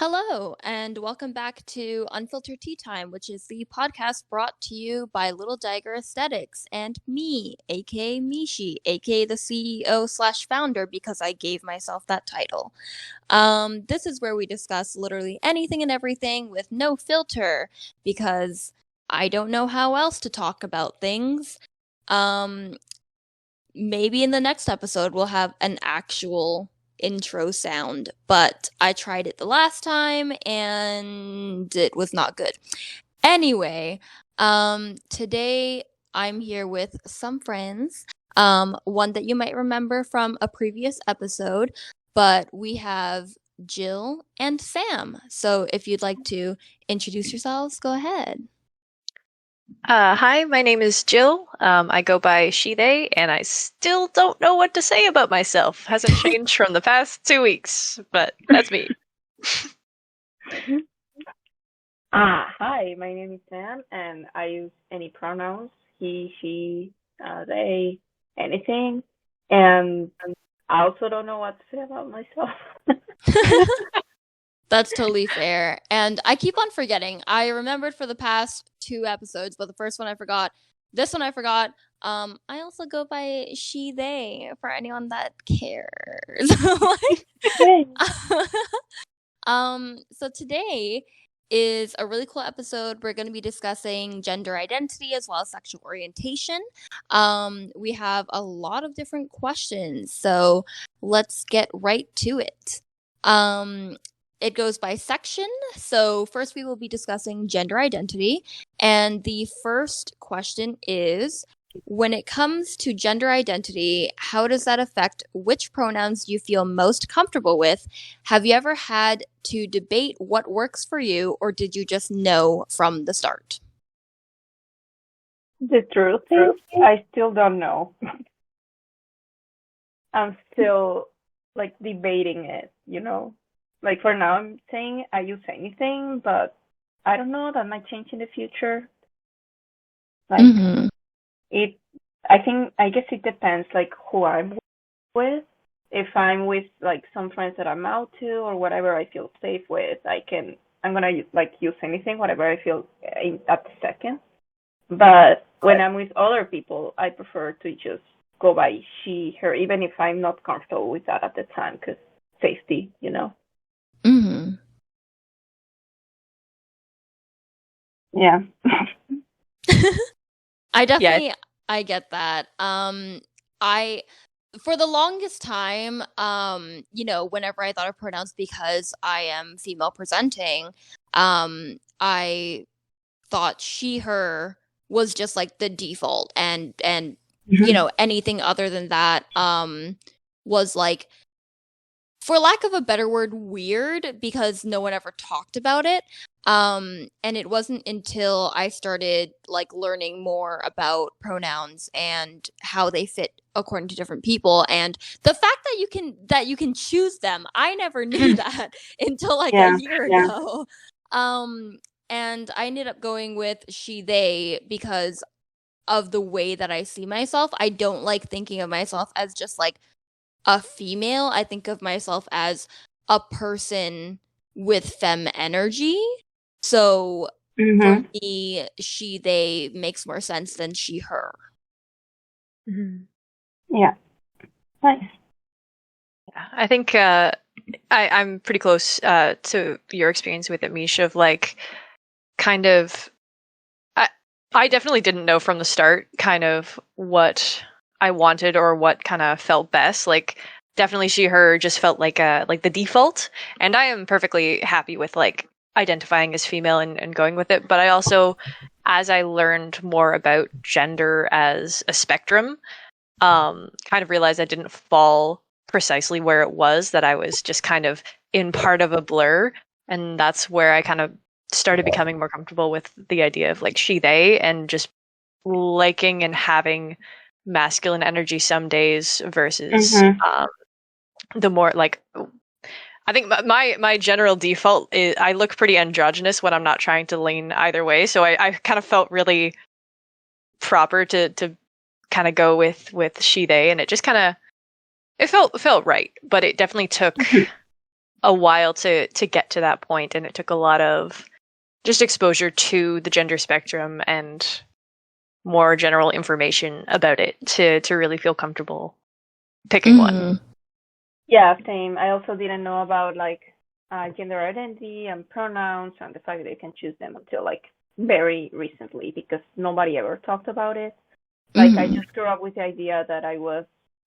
Hello, and welcome back to Unfiltered Tea Time, which is the podcast brought to you by Little Dagger Aesthetics and me, aka Mishi, aka the CEO slash founder, because I gave myself that title. This is where we discuss literally anything and everything with no filter, because I don't know how else to talk about things. Um, Maybe in the next episode we'll have an actual intro sound, but I tried it the last time and it was not good. Anyway, today I'm here with some friends. One that you might remember from a previous episode, but we have Gill and Sam. So if you'd like to introduce yourselves, go ahead. Hi, my name is Jill. I go by she, they, and I still don't know what to say about myself. Hasn't changed from the past 2 weeks, but that's me. Hi, my name is Sam, and I use any pronouns, he, she, they, anything. And I also don't know what to say about myself. That's totally fair. And I keep on forgetting. I remembered for the past 2 episodes, but the first one I forgot. This one I forgot. I also go by she, they, for anyone that cares. So today is a really cool episode. We're going to be discussing gender identity as well as sexual orientation. We have a lot of different questions, so let's get right to it. It goes by section. So first we will be discussing gender identity. And the first question is, when it comes to gender identity, how does that affect which pronouns you feel most comfortable with? Have you ever had to debate what works for you, or did you just know from the start? The truth is, I still don't know. I'm still debating it, Like for now, I'm saying I use anything, but I don't know. That might change in the future. I guess it depends, who I'm with. If I'm with some friends that I'm out to or whatever I feel safe with, I'm gonna use anything, whatever I feel at the second. But when I'm with other people, I prefer to just go by she, her, even if I'm not comfortable with that at the time, because safety, Yeah. I get that. For the longest time, whenever I thought of pronouns, because I am female presenting, I thought she, her was just like the default, and anything other than that was like, for lack of a better word, weird, because no one ever talked about it. And it wasn't until I started learning more about pronouns and how they fit according to different people, and the fact that you can choose them. I never knew that until a year ago. And I ended up going with she, they, because of the way that I see myself. I don't like thinking of myself as just a female. I think of myself as a person with femme energy. So for me, she, they makes more sense than she, her. Yeah. Nice. Yeah, I think I'm pretty close to your experience with it, Misha, of kind of, I definitely didn't know from the start kind of what I wanted or what kind of felt best. Definitely she, her just felt like the default, and I am perfectly happy with identifying as female and going with it. But I also, as I learned more about gender as a spectrum, kind of realized I didn't fall precisely where it was, that I was just kind of in part of a blur. And that's where I kind of started becoming more comfortable with the idea of she, they, and just liking and having masculine energy some days versus the more I think my general default is I look pretty androgynous when I'm not trying to lean either way. So I kind of felt really proper to kind of go with she, they, and it just kind of, it felt right, but it definitely took a while to get to that point, and it took a lot of just exposure to the gender spectrum and more general information about it to really feel comfortable picking one. Yeah, same. I also didn't know about like gender identity and pronouns and the fact that you can choose them until like very recently because nobody ever talked about it. Like I just grew up with the idea that I was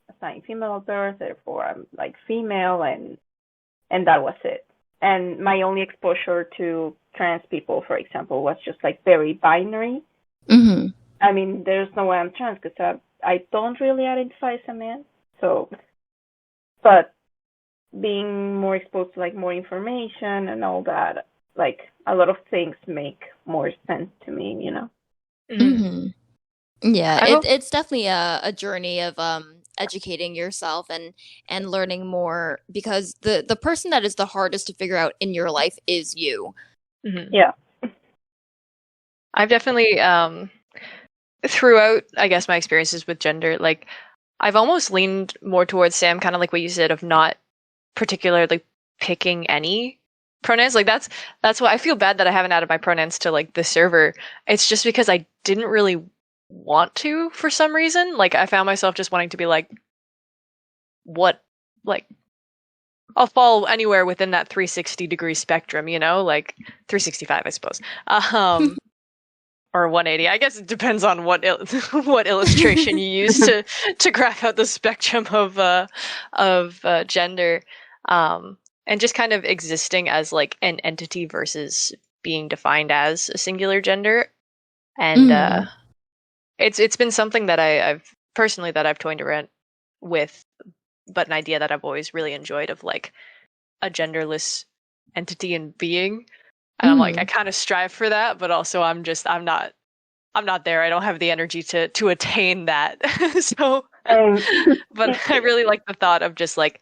assigned female at birth, therefore I'm like female, and that was it. And my only exposure to trans people, for example, was just like very binary. I mean, there's no way I'm trans because I don't really identify as a man. So, but being more exposed to like more information and all that, like a lot of things make more sense to me, you know? Yeah, it's definitely a journey of educating yourself and learning more, because the person that is the hardest to figure out in your life is you. Yeah. I've definitely throughout, I guess, my experiences with gender, like I've almost leaned more towards Sam, kind of like what you said, of not particularly picking any pronouns. Like that's why I feel bad that I haven't added my pronouns to like the server. It's just because I didn't really want to for some reason. Like I found myself just wanting to be like, what, like I'll fall anywhere within that 360-degree spectrum, you know, like 365, I suppose. Or 180. I guess it depends on what illustration you use to graph out the spectrum of gender, and just kind of existing as like an entity versus being defined as a singular gender. And it's been something that I've personally that I've toyed around with, but an idea that I've always really enjoyed of like a genderless entity and being. And I'm like, I kind of strive for that, but also I'm not there. I don't have the energy to attain that. So, but I really like the thought of just like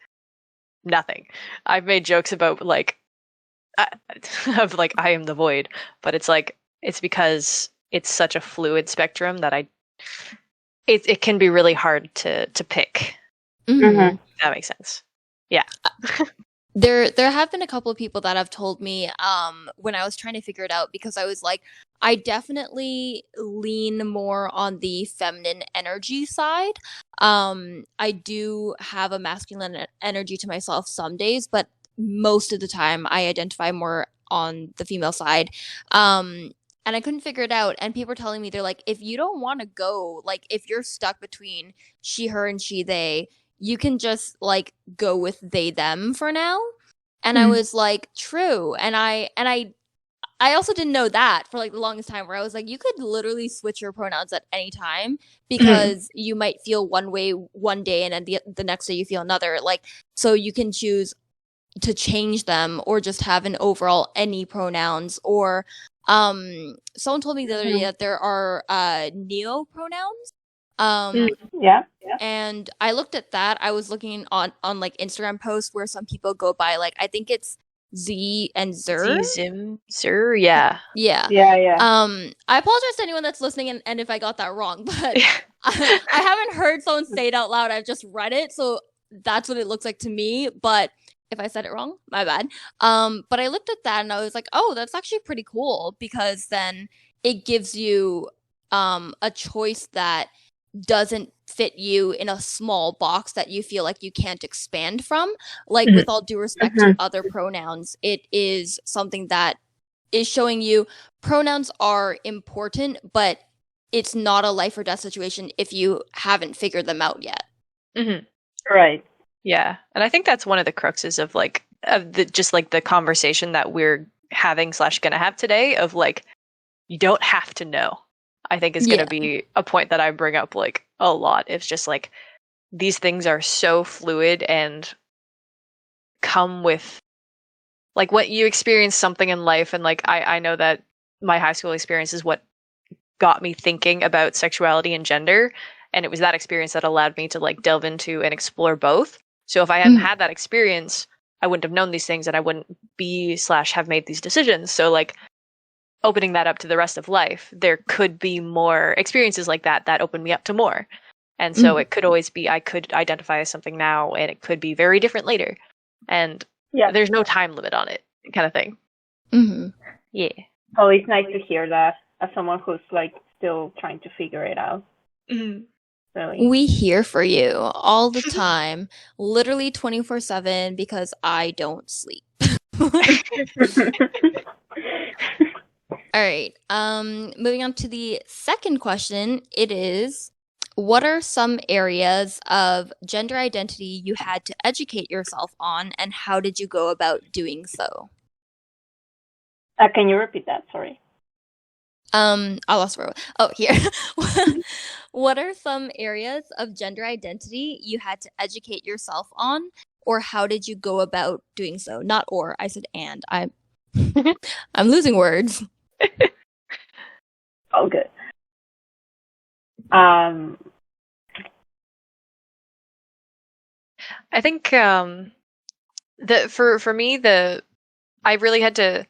nothing. I've made jokes about like, of like, I am the void, but it's like, it's because it's such a fluid spectrum that it can be really hard to pick. If that makes sense. Yeah. There have been a couple of people that have told me when I was trying to figure it out, because I was like, I definitely lean more on the feminine energy side. I do have a masculine energy to myself some days, but most of the time I identify more on the female side. And I couldn't figure it out. And people were telling me, they're like, if you don't want to go, like if you're stuck between she, her, and she, they, you can just like go with they, them for now. And I was like, true. And I also didn't know that for like the longest time, where I was like, you could literally switch your pronouns at any time, because you might feel one way one day and then the next day you feel another. Like, so you can choose to change them or just have an overall any pronouns. Or someone told me the other day that there are neo pronouns. Yeah. And I looked at that. I was looking on like Instagram posts where some people go by like, I think it's Z and Zer. Zim, Zer, yeah. Yeah. I apologize to anyone that's listening and if I got that wrong, but I haven't heard someone say it out loud. I've just read it, so that's what it looks like to me. But if I said it wrong, my bad. But I looked at that and I was like, oh, that's actually pretty cool, because then it gives you a choice that doesn't fit you in a small box that you feel like you can't expand from. Like, with all due respect to other pronouns, it is something that is showing you pronouns are important, but it's not a life or death situation if you haven't figured them out yet. Right. Yeah. And I think that's one of the cruxes of like just like the conversation that we're having / gonna have today, of like, you don't have to know. I think is going to be a point that I bring up like a lot. It's just like, these things are so fluid and come with like what you experience something in life. And like, I know that my high school experience is what got me thinking about sexuality and gender. And it was that experience that allowed me to like delve into and explore both. So if I hadn't had that experience, I wouldn't have known these things and I wouldn't be / have made these decisions. So like, opening that up to the rest of life, there could be more experiences like that open me up to more. And so it could always be, I could identify as something now and it could be very different later. And Yeah. There's no time limit on it, kind of thing. Mm-hmm. Yeah. Oh, it's nice to hear that as someone who's like still trying to figure it out. Mm. Really. We here for you all the time, literally 24/7 because I don't sleep. All right. Moving on to the second question, it is, what are some areas of gender identity you had to educate yourself on, and how did you go about doing so? Can you repeat that? Sorry. I lost where. Oh, here. What are some areas of gender identity you had to educate yourself on, or how did you go about doing so? Not or, I said and. I'm losing words. Oh, good. I think for me I really had to.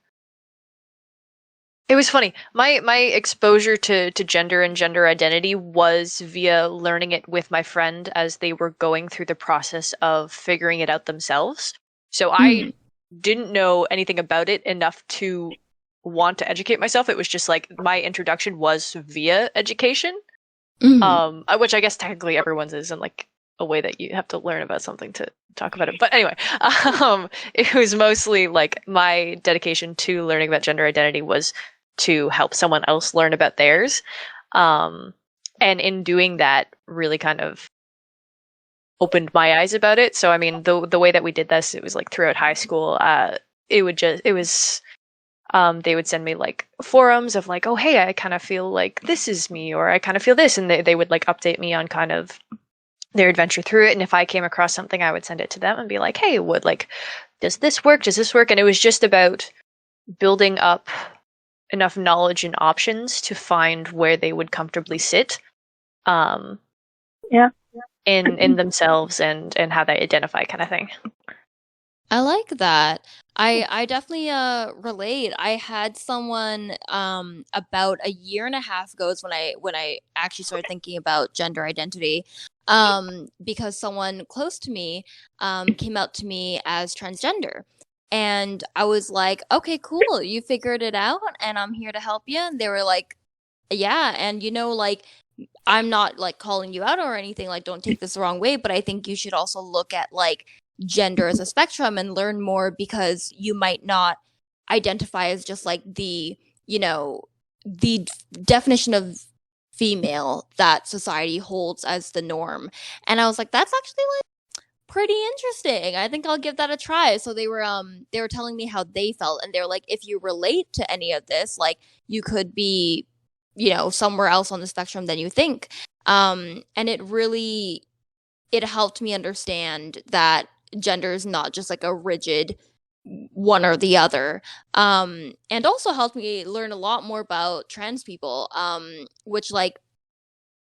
It was funny. My exposure to gender and gender identity was via learning it with my friend as they were going through the process of figuring it out themselves. So I didn't know anything about it enough to want to educate myself. It was just like my introduction was via education. Which I guess technically everyone's is in like a way that you have to learn about something to talk about it. But anyway, it was mostly like my dedication to learning about gender identity was to help someone else learn about theirs. And in doing that, really kind of opened my eyes about it. So I mean, the way that we did this, it was like throughout high school. They would send me like forums of like, oh hey, I kind of feel like this is me, or I kind of feel this, and they would like update me on kind of their adventure through it. And if I came across something, I would send it to them and be like, hey, does this work? Does this work? And it was just about building up enough knowledge and options to find where they would comfortably sit. Yeah. In themselves and how they identify, kind of thing. I like that. I definitely relate. I had someone about a year and a half ago is when I actually started thinking about gender identity. Because someone close to me came out to me as transgender. And I was like, okay, cool, you figured it out and I'm here to help you. And they were like, yeah, and like I'm not like calling you out or anything, like don't take this the wrong way, but I think you should also look at like gender as a spectrum and learn more, because you might not identify as just like the definition of female that society holds as the norm. And I was like, that's actually like pretty interesting. I think I'll give that a try. So they were telling me how they felt, and they were like, if you relate to any of this, like you could be somewhere else on the spectrum than you think. And it helped me understand that gender is not just like a rigid one or the other. And also helped me learn a lot more about trans people, which like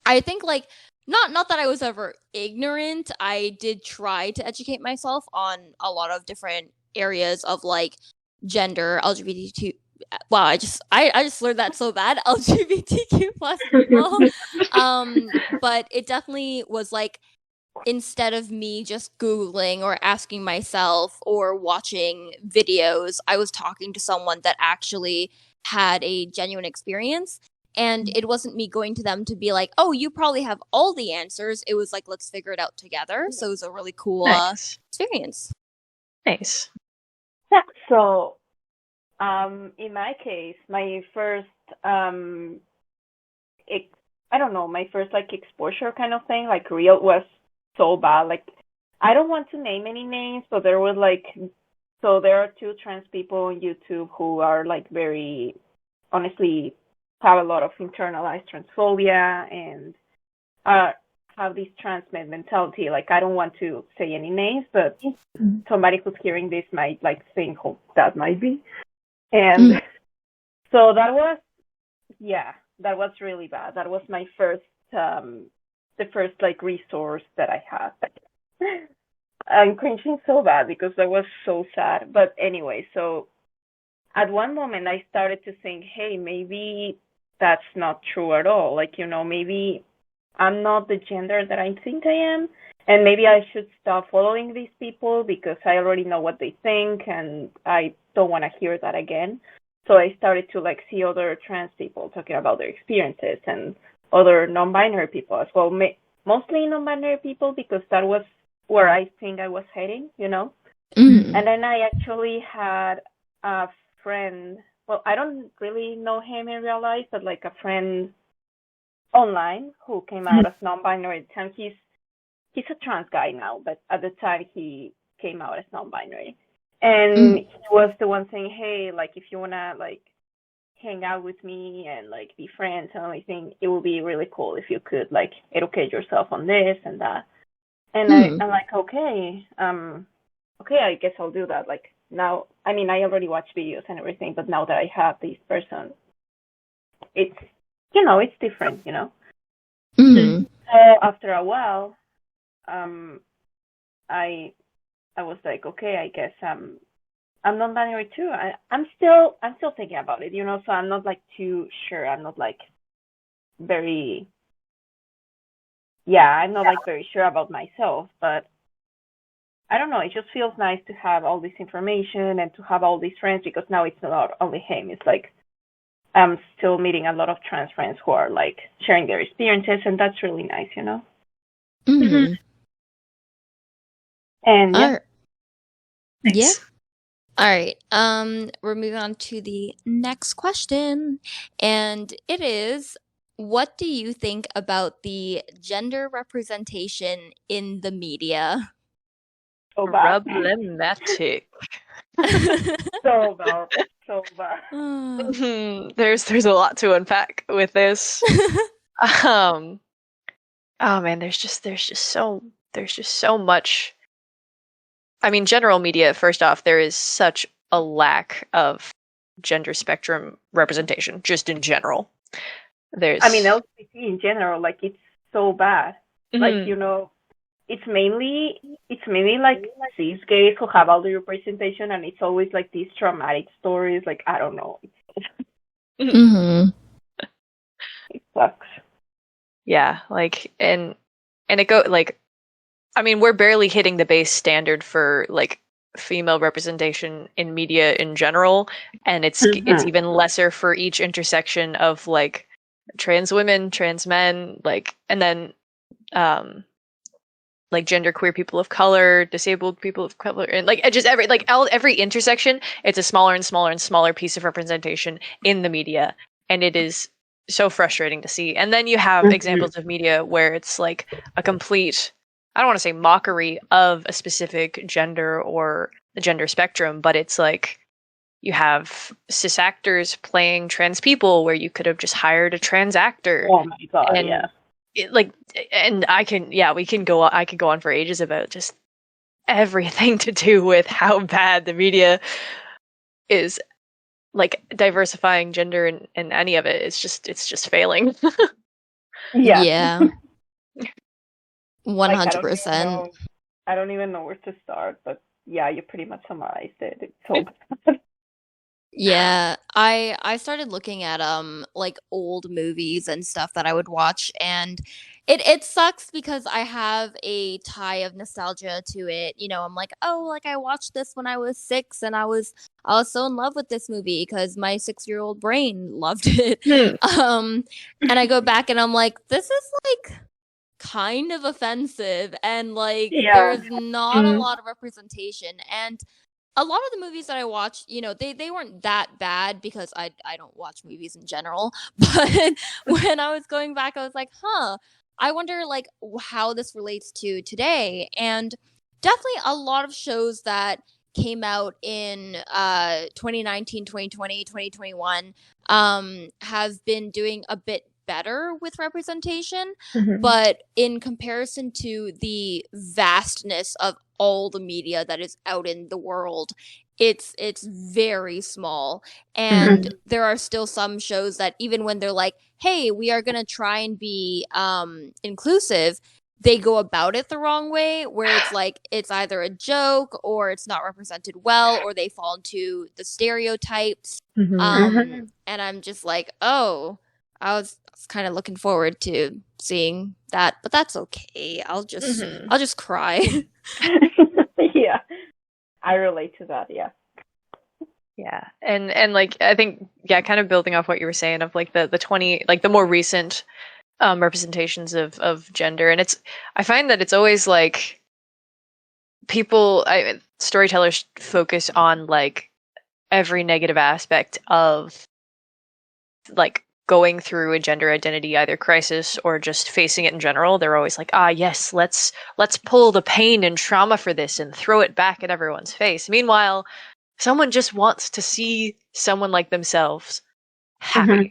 I think like not that I was ever ignorant. I did try to educate myself on a lot of different areas of like gender, LGBTQ. Wow, I just learned that so bad. LGBTQ plus people. But it definitely was like, instead of me just Googling or asking myself or watching videos, I was talking to someone that actually had a genuine experience. And it wasn't me going to them to be like, oh, you probably have all the answers. It was like, let's figure it out together. So it was a really cool experience. Nice. Yeah. So, in my case, my first, my first like exposure kind of thing, like real, was so bad. Like, I don't want to name any names, but there was like, so there are two trans people on YouTube who are like very, honestly, have a lot of internalized transphobia and have this trans mentality. Like, I don't want to say any names, but somebody who's hearing this might like think, oh, that might be. And so that was really bad. That was my first, the first like resource that I had. I'm cringing so bad because that was so sad. But anyway, so at one moment I started to think, hey, maybe that's not true at all. Like, maybe I'm not the gender that I think I am. and maybe I should stop following these people because I already know what they think and I don't want to hear that again. So I started to like see other trans people talking about their experiences and other non-binary people as well. Mostly non-binary people because that was where I think I was heading, you know? Mm. And then I actually had a friend, well, I don't really know him in real life, but like a friend online who came out as non-binary at the time. He's a trans guy now, but at the time he came out as non-binary. And he was the one saying, hey, like if you wanna like hang out with me and like be friends and everything, it would be really cool if you could like educate yourself on this and that. And I'm like, okay, I guess I'll do that. Like now, I mean, I already watched videos and everything, but now that I have this person, it's, you know, it's different, you know? Mm. So after a while, I was like, okay, I guess I'm non-binary too. I'm still thinking about it, you know, so I'm not like too sure. I'm not like very, I'm not like very sure about myself, but I don't know. It just feels nice to have all this information and to have all these friends because now it's not only him. It's like I'm still meeting a lot of trans friends who are like sharing their experiences, and that's really nice, you know. Mm. And yeah. Nice. Yeah. All right. We're moving on to the next question, and it is, what do you think about the gender representation in the media? So bad. Problematic. So bad. So bad. There's a lot to unpack with this. Oh man, there's just so much. I mean, general media, first off, there is such a lack of gender spectrum representation, just in general. I mean, LGBT in general, like it's so bad. Like, you know, it's mainly like cis gays who have all the representation, and it's always like these traumatic stories. Like, I don't know. It sucks. Yeah, like and it go like, I mean, we're barely hitting the base standard for like female representation in media in general, and it's even lesser for each intersection of like trans women, trans men, like, and then like genderqueer people of color, disabled people of color, and like just every intersection, it's a smaller and smaller and smaller piece of representation in the media, and it is so frustrating to see. And then you have examples of media where it's like a complete, I don't want to say mockery of a specific gender or the gender spectrum, but it's like you have cis actors playing trans people where you could have just hired a trans actor. Oh my god, and yeah. I could go on for ages about just everything to do with how bad the media is like diversifying gender and any of it. It's just failing. Yeah. 100%. I don't even know where to start, but yeah, you pretty much summarized it. It's so bad. Yeah, I started looking at like old movies and stuff that I would watch, and it sucks because I have a tie of nostalgia to it. You know, I'm like, oh, like I watched this when I was 6 and I was so in love with this movie because my 6-year-old brain loved it. And I go back and I'm like, this is like kind of offensive, and like there's not a lot of representation. And a lot of the movies that I watched, you know, they weren't that bad because I don't watch movies in general. But when I was going back, I was like, I wonder like how this relates to today. And definitely a lot of shows that came out in 2019, 2020, 2021 have been doing a bit better with representation. But in comparison to the vastness of all the media that is out in the world, it's very small. And there are still some shows that even when they're like, hey, we are gonna try and be inclusive, they go about it the wrong way, where it's like it's either a joke or it's not represented well, or they fall into the stereotypes. And I'm just like, oh, I was was kind of looking forward to seeing that, but that's okay. I'll just cry. Yeah, I relate to that. Yeah. Yeah, and like I think kind of building off what you were saying of like the 20 like the more recent representations of gender, and I find that it's always like storytellers focus on like every negative aspect of like going through a gender identity either crisis or just facing it in general. They're always like, yes, let's pull the pain and trauma for this and throw it back at everyone's face. Meanwhile, someone just wants to see someone like themselves happy. Mm-hmm.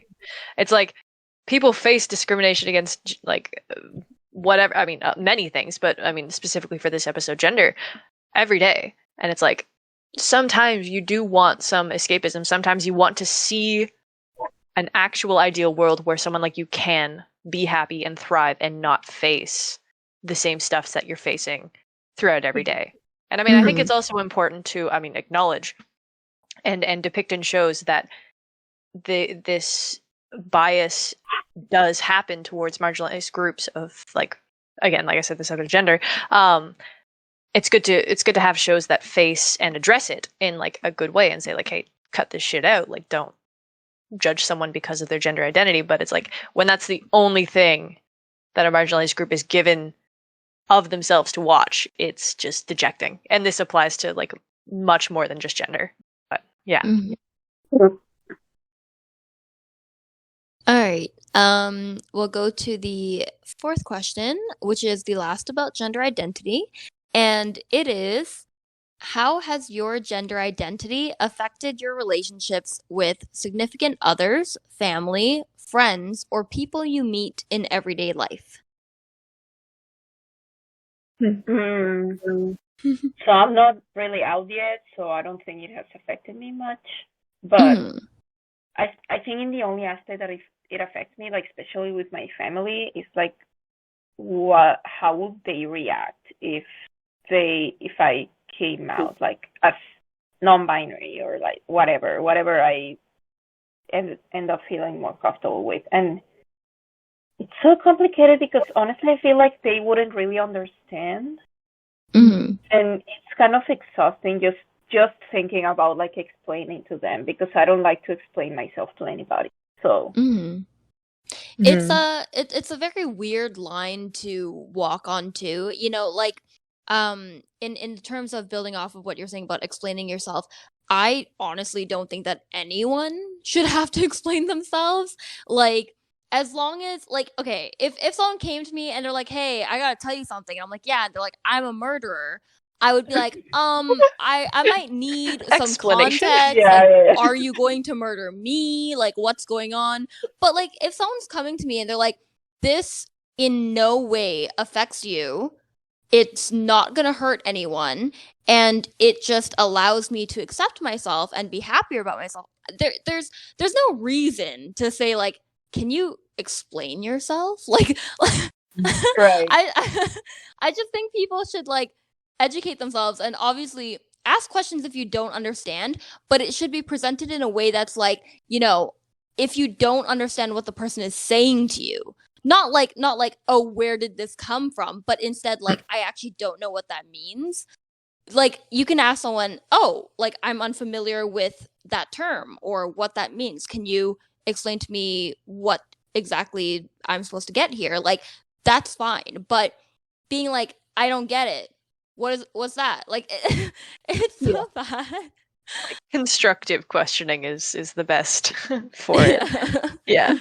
It's like people face discrimination against like whatever. I mean, many things, but I mean specifically for this episode, gender, every day. And it's like sometimes you do want some escapism. Sometimes you want to see an actual ideal world where someone like you can be happy and thrive and not face the same stuff that you're facing throughout every day. And I mean, I think it's also important to, acknowledge and depict in shows that this bias does happen towards marginalized groups of like, again, like I said, this other gender. It's good to have shows that face and address it in like a good way and say like, hey, cut this shit out. Like, don't judge someone because of their gender identity. But it's like when that's the only thing that a marginalized group is given of themselves to watch, it's just dejecting. And this applies to like much more than just gender. But yeah. Mm-hmm. All right. We'll go to the fourth question, which is the last about gender identity. And it is, how has your gender identity affected your relationships with significant others, family, friends, or people you meet in everyday life? So I'm not really out yet, so I don't think it has affected me much. But I think in the only aspect that it affects me, like especially with my family, is like how would they react if I came out like as non-binary or like whatever I end up feeling more comfortable with. And it's so complicated because honestly I feel like they wouldn't really understand. And it's kind of exhausting just thinking about like explaining to them, because I don't like to explain myself to anybody. So it's a very weird line to walk onto, you know, like in terms of building off of what you're saying about explaining yourself. I honestly don't think that anyone should have to explain themselves. Like, as long as, like, okay, if someone came to me and they're like, hey, I gotta tell you something, and I'm like, yeah, and they're like, I'm a murderer, I would be like, I might need some context. Yeah. Are you going to murder me? Like, what's going on? But like, if someone's coming to me and they're like, this in no way affects you, it's not gonna hurt anyone, and it just allows me to accept myself and be happier about myself, there's no reason to say like, can you explain yourself? Like, right. I just think people should like educate themselves and obviously ask questions if you don't understand, but it should be presented in a way that's like, you know, if you don't understand what the person is saying to you, not like, oh, where did this come from? But instead, like, I actually don't know what that means. Like, you can ask someone, oh, like, I'm unfamiliar with that term or what that means. Can you explain to me what exactly I'm supposed to get here? Like, that's fine. But being like, I don't get it. What's that? Like, it's so bad. Like, constructive questioning is the best for it. Yeah.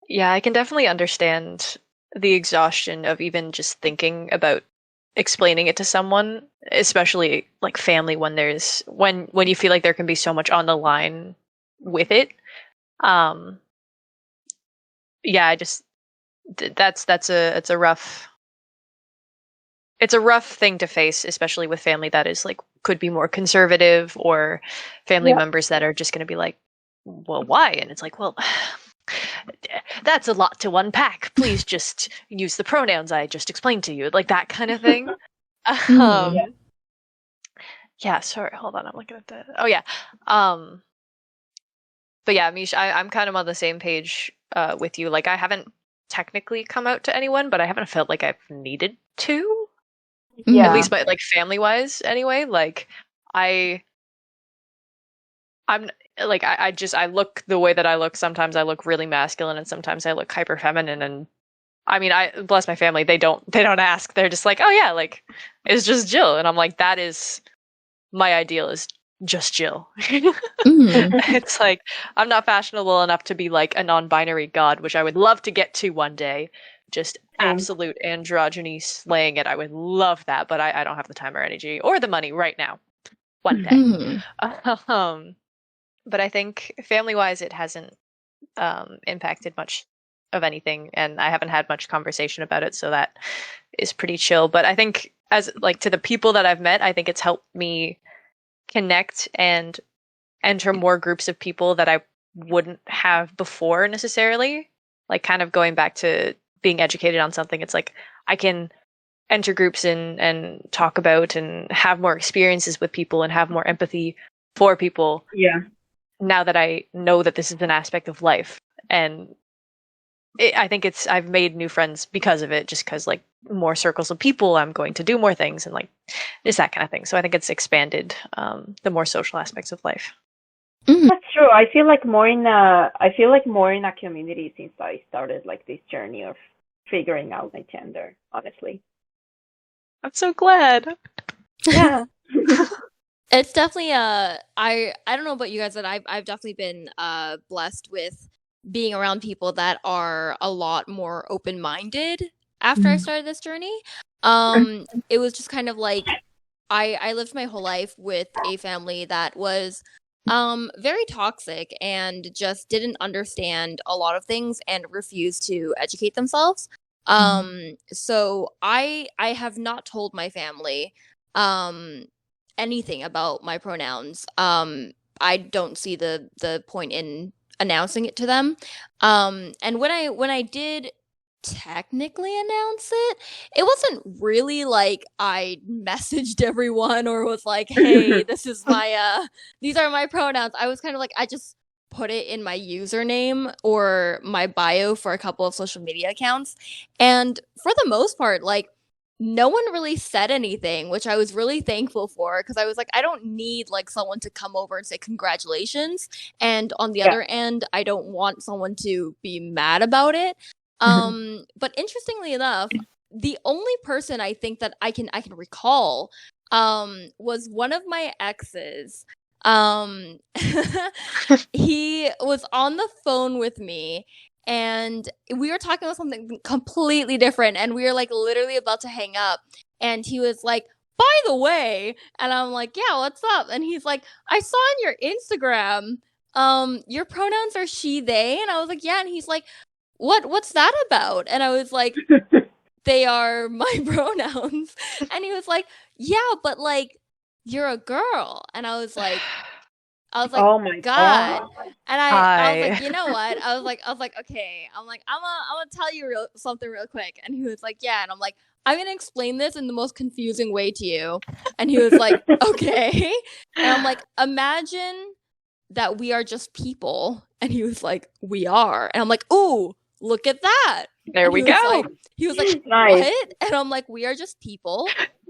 Yeah, I can definitely understand the exhaustion of even just thinking about explaining it to someone, especially like family, when when you feel like there can be so much on the line with it. Yeah, it's a rough thing to face, especially with family that is like could be more conservative, or family members that are just going to be like, well, why? And it's like, well, that's a lot to unpack. Please just use the pronouns I just explained to you, like that kind of thing. Yeah, sorry, hold on, I'm looking at the. Oh yeah. But yeah, Mish, I'm kind of on the same page with you. Like, I haven't technically come out to anyone, but I haven't felt like I've needed to. Yeah. At least, by like family wise, anyway. Like, I'm like I look the way that I look. Sometimes I look really masculine, and sometimes I look hyper feminine. And I mean, I bless my family. They don't ask. They're just like, oh yeah, like it's just Jill, and I'm like, that is my ideal is just Jill. It's like I'm not fashionable enough to be like a non-binary god, which I would love to get to one day. Just absolute androgyny slaying it. I would love that, but I don't have the time or energy or the money right now. One day. But I think family-wise, it hasn't impacted much of anything, and I haven't had much conversation about it, so that is pretty chill. But I think as like to the people that I've met, I think it's helped me connect and enter more groups of people that I wouldn't have before necessarily. Like kind of going back to being educated on something, it's like I can enter groups and talk about and have more experiences with people and have more empathy for people. Yeah. Now that I know that this is an aspect of life, and I think I've made new friends because of it, just because like more circles of people, I'm going to do more things and like just that kind of thing. So I think it's expanded the more social aspects of life. That's true. I feel like more in a community since I started like this journey of figuring out my gender, honestly. I'm so glad. Yeah. It's definitely I don't know about you guys, but I've definitely been blessed with being around people that are a lot more open-minded after I started this journey. It was just kind of like I lived my whole life with a family that was very toxic and just didn't understand a lot of things and refused to educate themselves. So I have not told my family anything about my pronouns. I don't see the point in announcing it to them. And when I did technically announce it, it wasn't really like I messaged everyone or was like, hey, this is my these are my pronouns. I was kind of like, I just put it in my username or my bio for a couple of social media accounts. And for the most part, like no one really said anything, which I was really thankful for, because I was like, I don't need like someone to come over and say congratulations. And on the other end, I don't want someone to be mad about it. But interestingly enough, the only person I think that I can recall was one of my exes. He was on the phone with me and we were talking about something completely different, and we were like literally about to hang up, and he was like, by the way, and I'm like, yeah, what's up? And he's like, I saw on your Instagram your pronouns are she they, and I was like, yeah, and he's like, what's that about? And I was like, they are my pronouns. And he was like, yeah, but like you're a girl. And I was like, oh my God. And I was like, you know what? I was like, okay. I'm like, I'm gonna tell you something real quick. And he was like, yeah. And I'm like, I'm gonna explain this in the most confusing way to you. And he was like, okay. And I'm like, imagine that we are just people. And he was like, we are. And I'm like, ooh, look at that. There we go. He was like, nice. what? And I'm like, we are just people.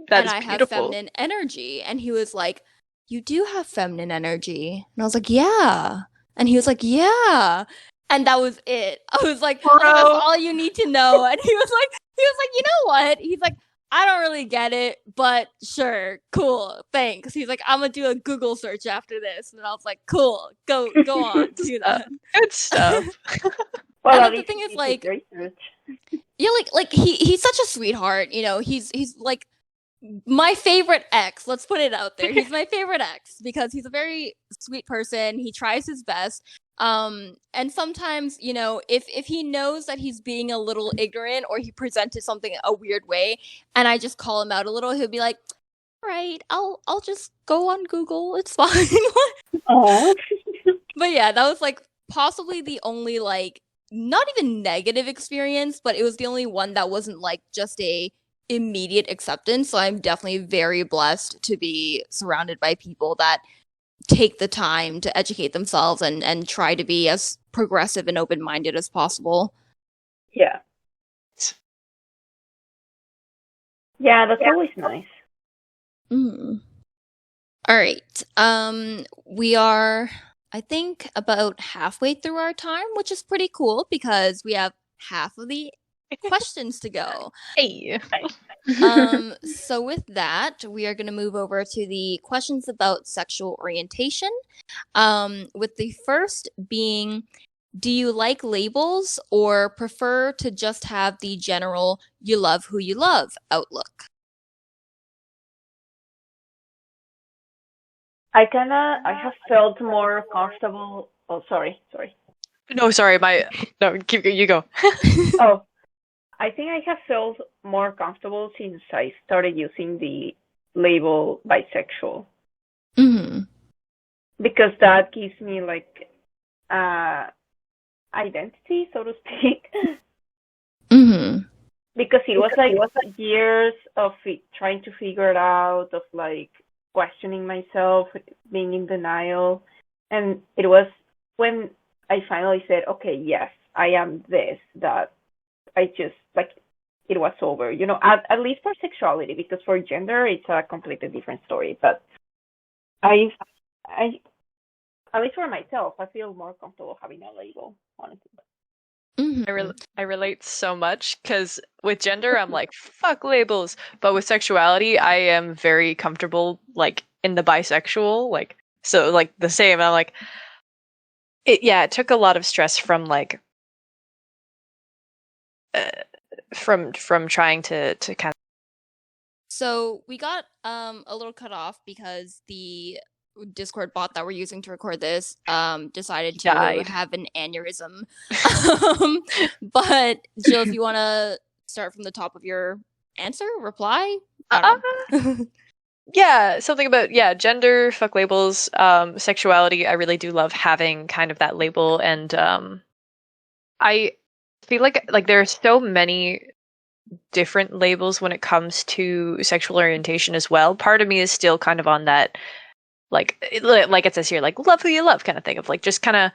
That's and I beautiful. have feminine energy. And he was like, you do have feminine energy. And I was like, yeah. And he was like, yeah. And that was it. I was like, that's all you need to know. And he was like, you know what? He's like, I don't really get it, but sure, cool, thanks. He's like, I'm gonna do a Google search after this. And I was like, cool, go on, do that. Good stuff. Well, the thing is, like, yeah, like he's such a sweetheart, you know. He's like my favorite ex. Let's put it out there. He's my favorite ex because he's a very sweet person. He tries his best. And sometimes, you know, if he knows that he's being a little ignorant or he presented something a weird way, and I just call him out a little, he'll be like, all right, I'll just go on Google. It's fine. But yeah, that was like possibly the only like not even negative experience, but it was the only one that wasn't like just a immediate acceptance. So I'm definitely very blessed to be surrounded by people that take the time to educate themselves and try to be as progressive and open-minded as possible. Yeah. Yeah, that's always nice. Mm. All right. We are, I think, about halfway through our time, which is pretty cool because we have half of the questions to go. Hey. So with that, we are going to move over to the questions about sexual orientation. With the first being, do you like labels or prefer to just have the general "you love who you love" outlook? I have felt more comfortable. Oh, sorry. No, sorry, no, you go. Oh, I think I have felt more comfortable since I started using the label bisexual. Mm-hmm. Because that gives me like identity, so to speak. Mm-hmm. Because it was like years of trying to figure it out, of like questioning myself, being in denial. And it was when I finally said, okay, yes, I am this, that I just like it was over. At least for sexuality, because for gender it's a completely different story. But I at least for myself, I feel more comfortable having a label, honestly. Mm-hmm. I relate so much because with gender, I'm like, fuck labels. But with sexuality, I am very comfortable, like, in the bisexual, like, so, like, the same. I'm like, it took a lot of stress from, like, from trying to kind of. So we got a little cut off because the Discord bot that we're using to record this decided to Died. have an aneurysm. But Jill, if you want to start from the top of your reply. Yeah, something about gender, fuck labels, sexuality. I really do love having kind of that label, and I feel like there are so many different labels when it comes to sexual orientation as well. Part of me is still kind of on that, like it says here, like love who you love kind of thing, of like just kind of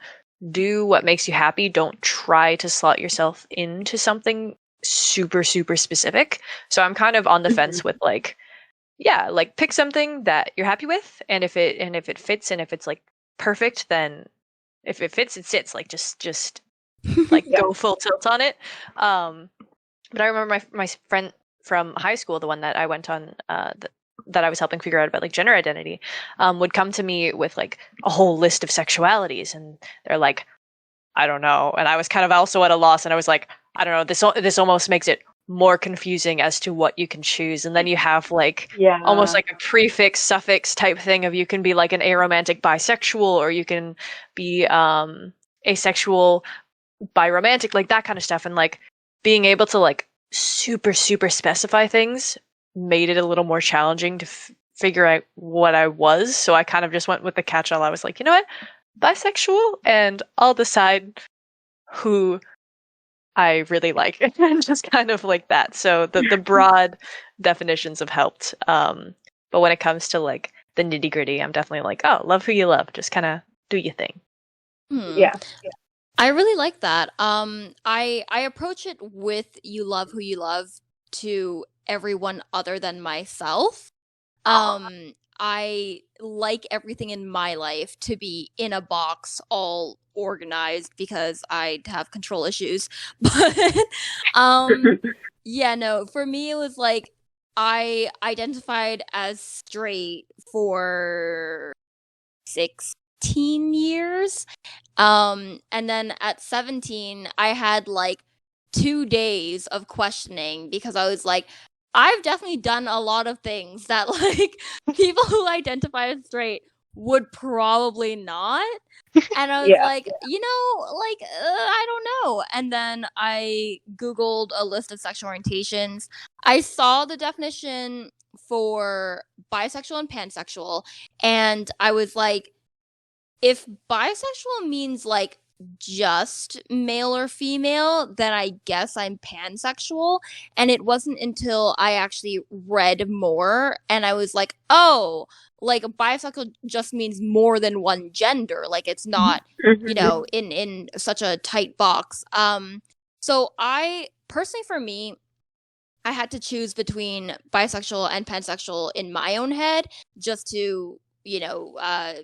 do what makes you happy. Don't try to slot yourself into something super super specific. So I'm kind of on the fence with like, yeah, like pick something that you're happy with, and if it fits, and if it's like perfect, then if it fits, it sits. Like just like go full tilt on it. But I remember my friend from high school, the one that I went on, that I was helping figure out about like gender identity, would come to me with like a whole list of sexualities, and they're like, I don't know, and I was kind of also at a loss, and I was like, I don't know, this almost makes it more confusing as to what you can choose. And then you have like almost like a prefix suffix type thing of, you can be like an aromantic bisexual, or you can be asexual biromantic, like that kind of stuff. And like being able to like super super specify things made it a little more challenging to figure out what I was. So I kind of just went with the catch-all. I was like, you know what, bisexual, and I'll decide who I really like, and just kind of like that. So the broad definitions have helped. But when it comes to like the nitty gritty, I'm definitely like, oh, love who you love. Just kind of do your thing. Yeah. I really like that. I approach it with "you love who you love" to everyone other than myself. I like everything in my life to be in a box, all organized, because I have control issues. But yeah, no, for me it was like I identified as straight for 16 years. And then at 17 I had like 2 days of questioning, because I was like, I've definitely done a lot of things that like people who identify as straight would probably not. And I was like, I don't know. And then I Googled a list of sexual orientations. I saw the definition for bisexual and pansexual, and I was like, if bisexual means like just male or female, then I guess I'm pansexual. And it wasn't until I actually read more and I was like, oh, like bisexual just means more than one gender. Like it's not, you know, in such a tight box. So I personally, for me, I had to choose between bisexual and pansexual in my own head just to, you know, I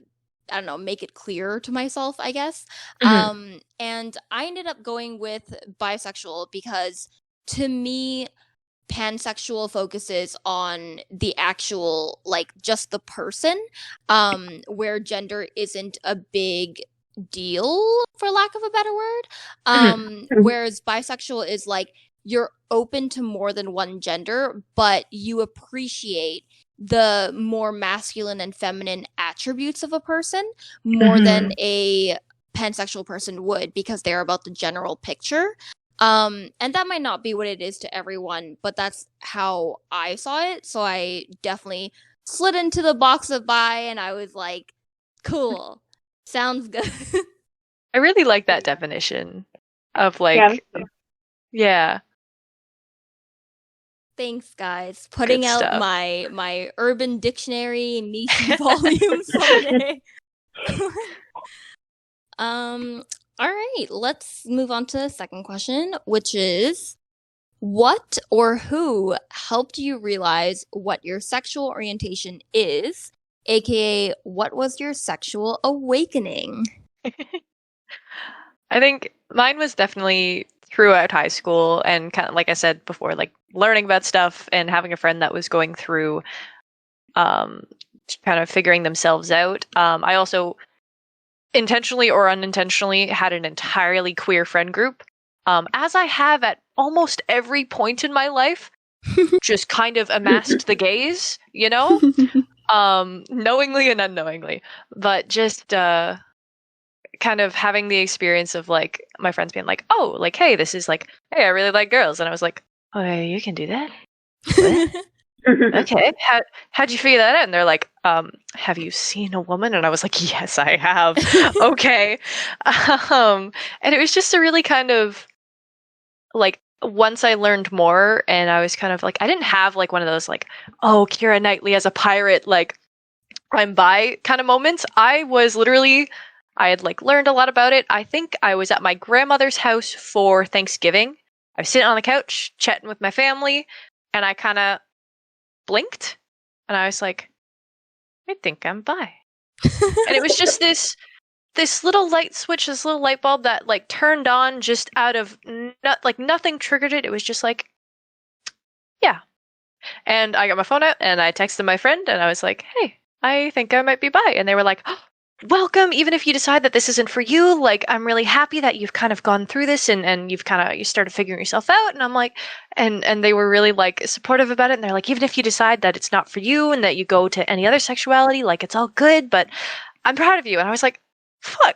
don't know, make it clearer to myself, I guess. And I ended up going with bisexual because to me, pansexual focuses on the actual, like, just the person, where gender isn't a big deal, for lack of a better word. Whereas bisexual is like, you're open to more than one gender, but you appreciate the more masculine and feminine attributes of a person more than a pansexual person would, because they're about the general picture. And that might not be what it is to everyone, but that's how I saw it. So I definitely slid into the box of bi, and I was like, cool, sounds good. I really like that definition of like, yeah. Thanks, guys. Putting Good out stuff. my Urban Dictionary niche volume someday. All right, let's move on to the second question, which is, what or who helped you realize what your sexual orientation is, aka what was your sexual awakening? I think mine was definitely throughout high school, and kind of like I said before, like learning about stuff and having a friend that was going through kind of figuring themselves out. I also intentionally or unintentionally had an entirely queer friend group, as I have at almost every point in my life. Just kind of amassed the gays, you know, knowingly and unknowingly, but just kind of having the experience of like my friends being like, oh, like, hey, this is like, hey, I really like girls. And I was like, oh, yeah, you can do that? What? Okay. How'd you figure that out? And they're like, have you seen a woman? And I was like, yes, I have. Okay. And it was just a really kind of like, once I learned more and I was kind of like, I didn't have like one of those like, oh, Keira Knightley as a pirate, like I'm bi kind of moments. I was literally, I had like learned a lot about it. I think I was at my grandmother's house for Thanksgiving. I was sitting on the couch chatting with my family, and I kind of blinked and I was like, I think I'm bi. And it was just this little light switch, this little light bulb that like turned on just out of like nothing triggered it. It was just like, yeah. And I got my phone out and I texted my friend and I was like, hey, I think I might be bi. And they were like, oh, welcome. Even if you decide that this isn't for you, like, I'm really happy that you've kind of gone through this and you've kind of, you started figuring yourself out. And I'm like, and they were really like supportive about it. And they're like, even if you decide that it's not for you and that you go to any other sexuality, like, it's all good, but I'm proud of you. And I was like, fuck.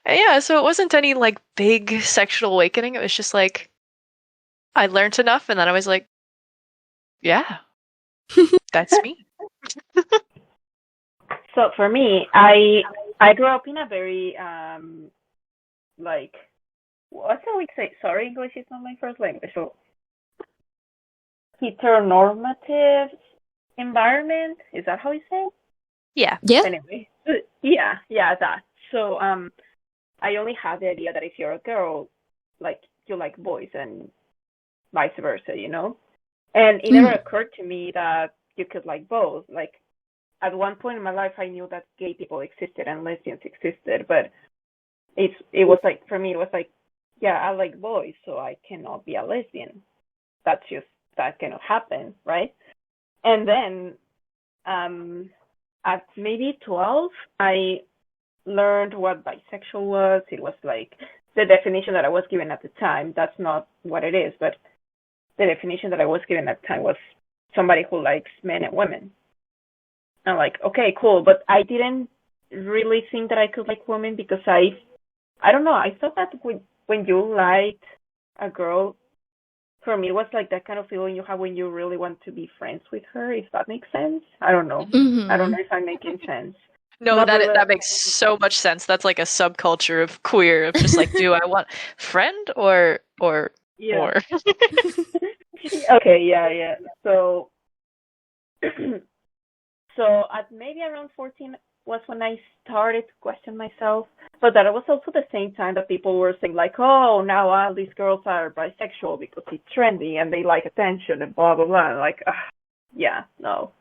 Yeah. So it wasn't any like big sexual awakening. It was just like, I learned enough. And then I was like, yeah, that's me. So for me, I grew up in a very like, what's how we say? Sorry, English is not my first language. So heteronormative environment. Is that how you say? Yeah. Yeah. Anyway, yeah, that. So I only had the idea that if you're a girl, like you like boys and vice versa, you know. And it never occurred to me that you could like both. Like at one point in my life, I knew that gay people existed and lesbians existed, but it was like, for me, it was like, yeah, I like boys, so I cannot be a lesbian. That's just, that cannot happen, right? And then at maybe 12, I learned what bisexual was. It was like the definition that I was given at the time. That's not what it is, but the definition that I was given at the time was somebody who likes men and women. I'm like, okay, cool. But I didn't really think that I could like women because I don't know. I thought that when you liked a girl, for me, it was like that kind of feeling you have when you really want to be friends with her, if that makes sense. I don't know. I don't know if I'm making sense. No, Not really. that makes so much sense. That's like a subculture of queer of just like, do I want friend or Yeah. or Okay, yeah. So, so at maybe around 14 was when I started to question myself. But that was also the same time that people were saying like, oh, now all these girls are bisexual because it's trendy and they like attention and blah blah blah. Like, yeah, no.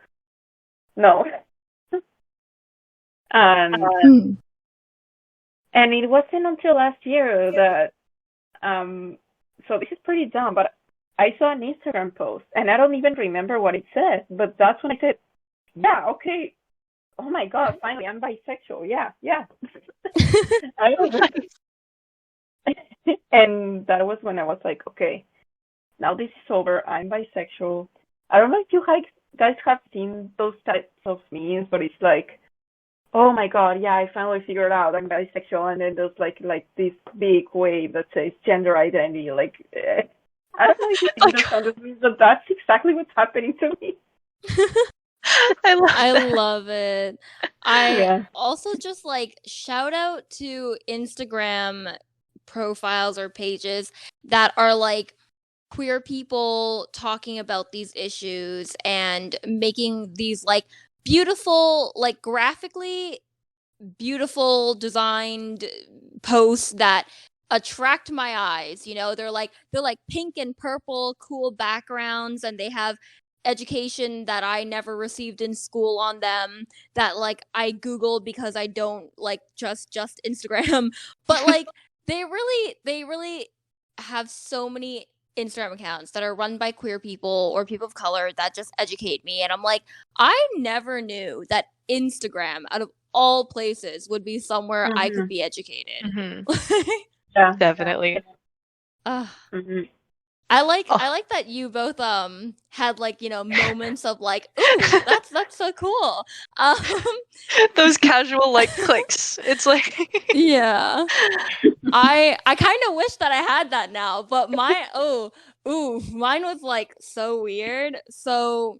And and it wasn't until last year that so this is pretty dumb, but I saw an Instagram post and I don't even remember what it said, but that's when I said, yeah, okay. Oh my god, finally I'm bisexual. Yeah. I was, and that was when I was like, okay, now this is over. I'm bisexual. I don't know if you guys have seen those types of memes, but it's like, oh my god, yeah, I finally figured out I'm bisexual, and then there's like this big wave that says gender identity. Like, I don't know if you understand this memes, but that's exactly what's happening to me. I love it. I Yeah. also just like shout out to Instagram profiles or pages that are like queer people talking about these issues and making these like beautiful, like graphically beautiful designed posts that attract my eyes. You know, they're like pink and purple, cool backgrounds, and they have education that I never received in school on them that like I Googled because I don't like just Instagram. But like they really have so many Instagram accounts that are run by queer people or people of color that just educate me. And I'm like, I never knew that Instagram, out of all places, would be somewhere I could be educated. Yeah, definitely. I like that you both had like, you know, moments of like, ooh, that's so cool. Those casual like clicks. It's like yeah. I kind of wish that I had that now, but mine mine was like so weird. So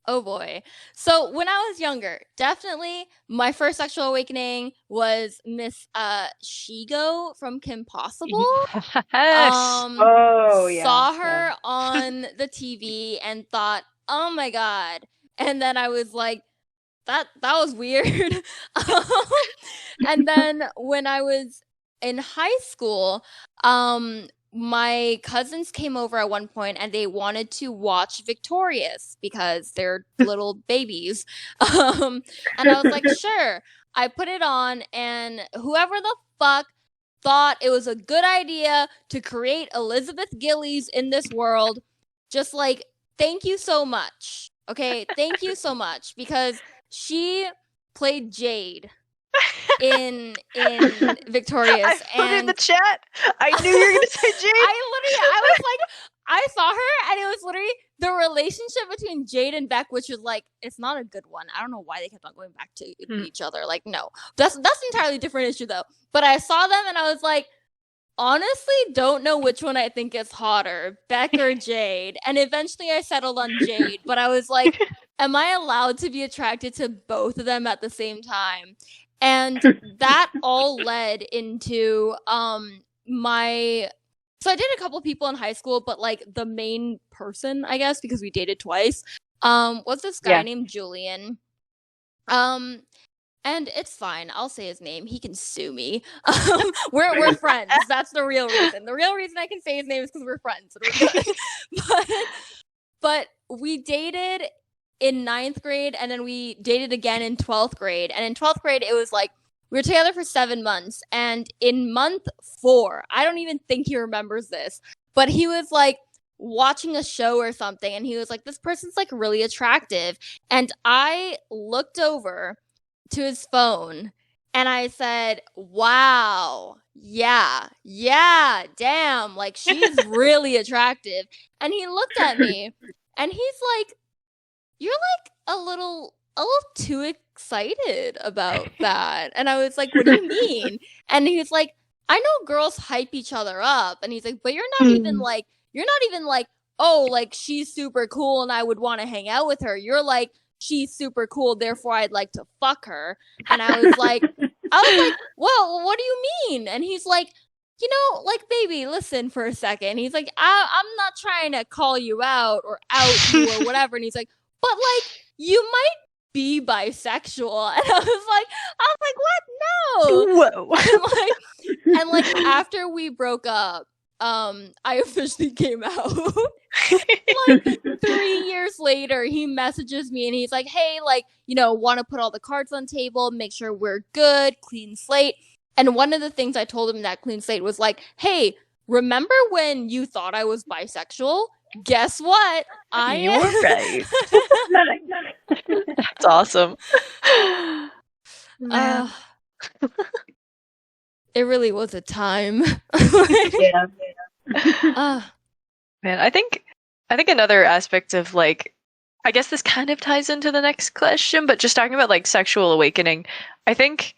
oh boy. So when I was younger, definitely my first sexual awakening was Miss Shigo from Kim Possible. yes. Oh yeah. Saw her on the TV and thought, "Oh my god." And then I was like, that was weird. And then when I was in high school, my cousins came over at one point and they wanted to watch Victorious because they're little babies. And I was like, sure. I put it on, and whoever the fuck thought it was a good idea to create Elizabeth Gillies in this world, just like, thank you so much. Okay, thank you so much, because she played Jade in Victorious. I put in the chat. I knew you were gonna say Jade. I was like, I saw her, and it was literally the relationship between Jade and Beck, which was like, it's not a good one. I don't know why they kept on going back to each other. Like, no, that's an entirely different issue though. But I saw them, and I was like, honestly, don't know which one I think is hotter, Beck or Jade. And eventually I settled on Jade, but I was like, am I allowed to be attracted to both of them at the same time? And that all led into so I dated a couple people in high school, but like the main person, I guess, because we dated twice, was this guy named Julian. And it's fine. I'll say his name. He can sue me. We're friends. That's the real reason. The real reason I can say his name is because we're friends. But we dated in 9th grade, and then we dated again in 12th grade. And in 12th grade, it was like, we were together for 7 months. And in month 4, I don't even think he remembers this, but he was like watching a show or something, and he was like, this person's like really attractive. And I looked over to his phone and I said, wow, yeah, damn, like, she's really attractive. And he looked at me and he's like, you're like a little too excited about that. And I was like, what do you mean? And he was like, I know girls hype each other up. And he's like, but you're not even like, oh, like, she's super cool and I would want to hang out with her. You're like, she's super cool, therefore I'd like to fuck her. And I was like, well, what do you mean? And he's like, you know, like, baby, listen for a second. He's like, I'm not trying to call you out or out you or whatever. And he's like, but like, you might be bisexual. And I was like, what? No. Whoa. And like after we broke up, I officially came out. Like 3 years later, he messages me and he's like, hey, like, you know, want to put all the cards on the table, make sure we're good, clean slate. And one of the things I told him in that clean slate was like, hey, remember when you thought I was bisexual? Guess what? You were right. That's awesome. It really was a time. Yeah. Man, I think another aspect of like, I guess this kind of ties into the next question, but just talking about like sexual awakening, I think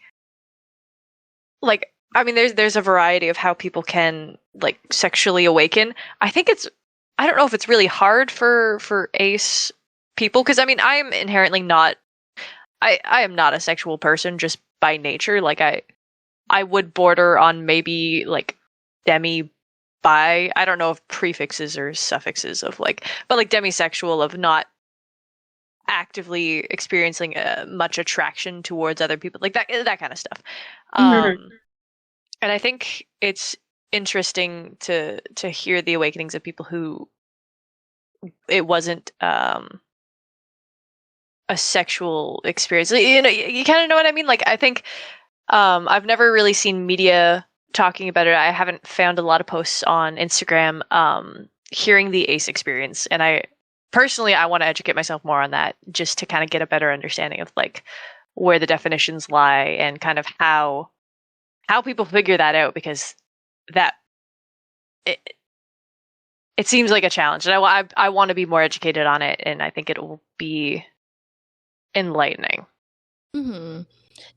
like, I mean, there's a variety of how people can like sexually awaken. I don't know if it's really hard for ace people, because I mean, I am inherently not, I am not a sexual person just by nature. Like I would border on maybe like demi-bi. I don't know if prefixes or suffixes of like, but like demisexual, of not actively experiencing much attraction towards other people, like that kind of stuff. And I think it's interesting to hear the awakenings of people who it wasn't a sexual experience. You know, you kind of know what I mean. Like I think I've never really seen media talking about it. I haven't found a lot of posts on Instagram hearing the ace experience, and I personally want to educate myself more on that, just to kind of get a better understanding of like where the definitions lie and kind of how people figure that out, because that it seems like a challenge, and I want to be more educated on it, and I think it will be enlightening. Mm-hmm.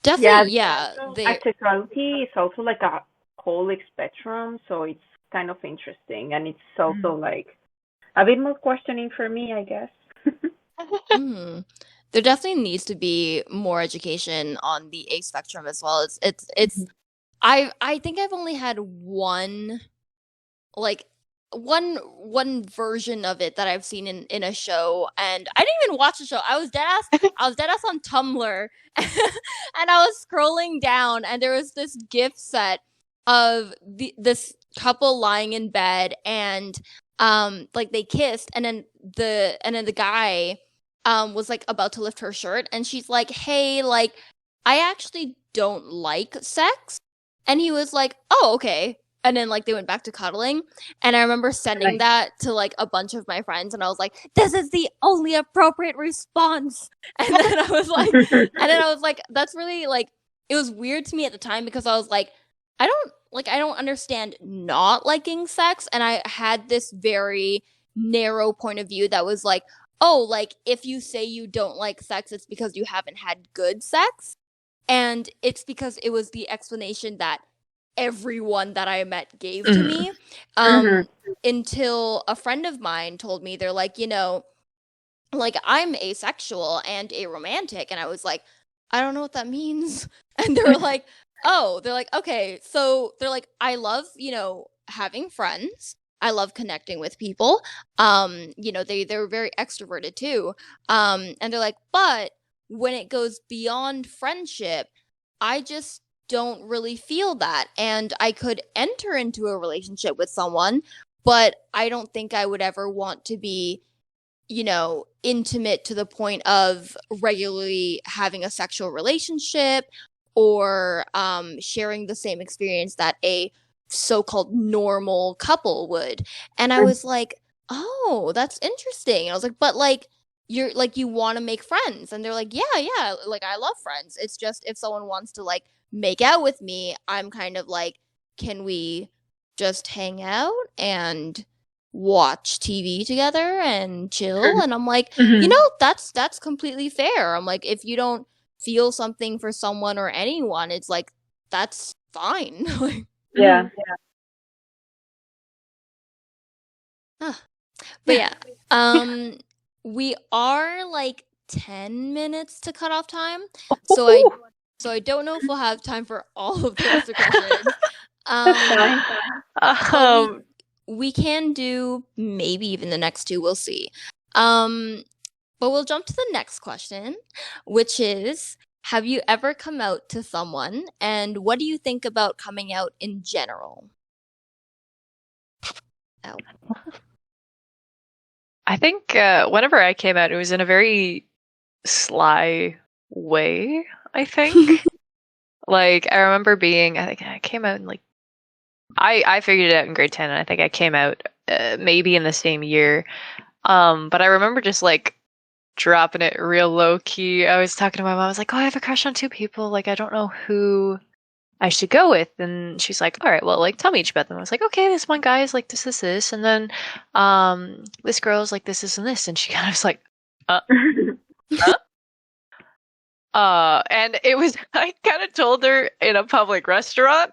Definitely, yeah. Bisexuality is also like a whole spectrum, so it's kind of interesting, and it's also like a bit more questioning for me, I guess. Mm-hmm. There definitely needs to be more education on the ace spectrum as well. It's I think I've only had one version of it that I've seen in a show, and I didn't even watch the show. I was dead ass on Tumblr, and I was scrolling down, and there was this GIF set of this couple lying in bed, and like they kissed, and then the guy was like about to lift her shirt, and she's like, hey, like, I actually don't like sex. And he was like, oh, okay. And then like they went back to cuddling. And I remember sending that to like a bunch of my friends, and I was like, this is the only appropriate response. And then I was like, that's really like, it was weird to me at the time, because I was like, I don't understand not liking sex. And I had this very narrow point of view that was like, oh, like if you say you don't like sex, it's because you haven't had good sex. And it's because it was the explanation that everyone that I met gave to me. Until a friend of mine told me, they're like, you know, like, I'm asexual and aromantic. And I was like, I don't know what that means. And they were like, oh, they're like, okay. So they're like, I love, you know, having friends. I love connecting with people. You know, they're very extroverted too. And they're like, but when it goes beyond friendship, I just don't really feel that. And I could enter into a relationship with someone, but I don't think I would ever want to be, you know, intimate to the point of regularly having a sexual relationship, or sharing the same experience that a so-called normal couple would. And I was like, oh, that's interesting. And I was like, but like, you're like, you want to make friends? And they're like, yeah, like, I love friends. It's just, if someone wants to like make out with me, I'm kind of like, can we just hang out and watch TV together and chill? And I'm like, you know, that's completely fair. I'm like, if you don't feel something for someone or anyone, it's like, that's fine. Yeah. But yeah, we are like 10 minutes to cut off time. So I don't know if we'll have time for all of the rest of the questions. Fine. We can do maybe even the next two. We'll see. But we'll jump to the next question, which is, have you ever come out to someone, and what do you think about coming out in general? Oh. I think whenever I came out, it was in a very sly way, I think. Like, I remember I think I came out in like, I figured it out in grade 10, and I think I came out maybe in the same year. But I remember just like dropping it real low key. I was talking to my mom, I was like, oh, I have a crush on 2 people. Like, I don't know who I should go with. And she's like, all right, well, like, tell me each about them. I was like, okay, this one guy is like this. And then this girl's like this, and this. And she kind of was like, and it was, I kind of told her in a public restaurant.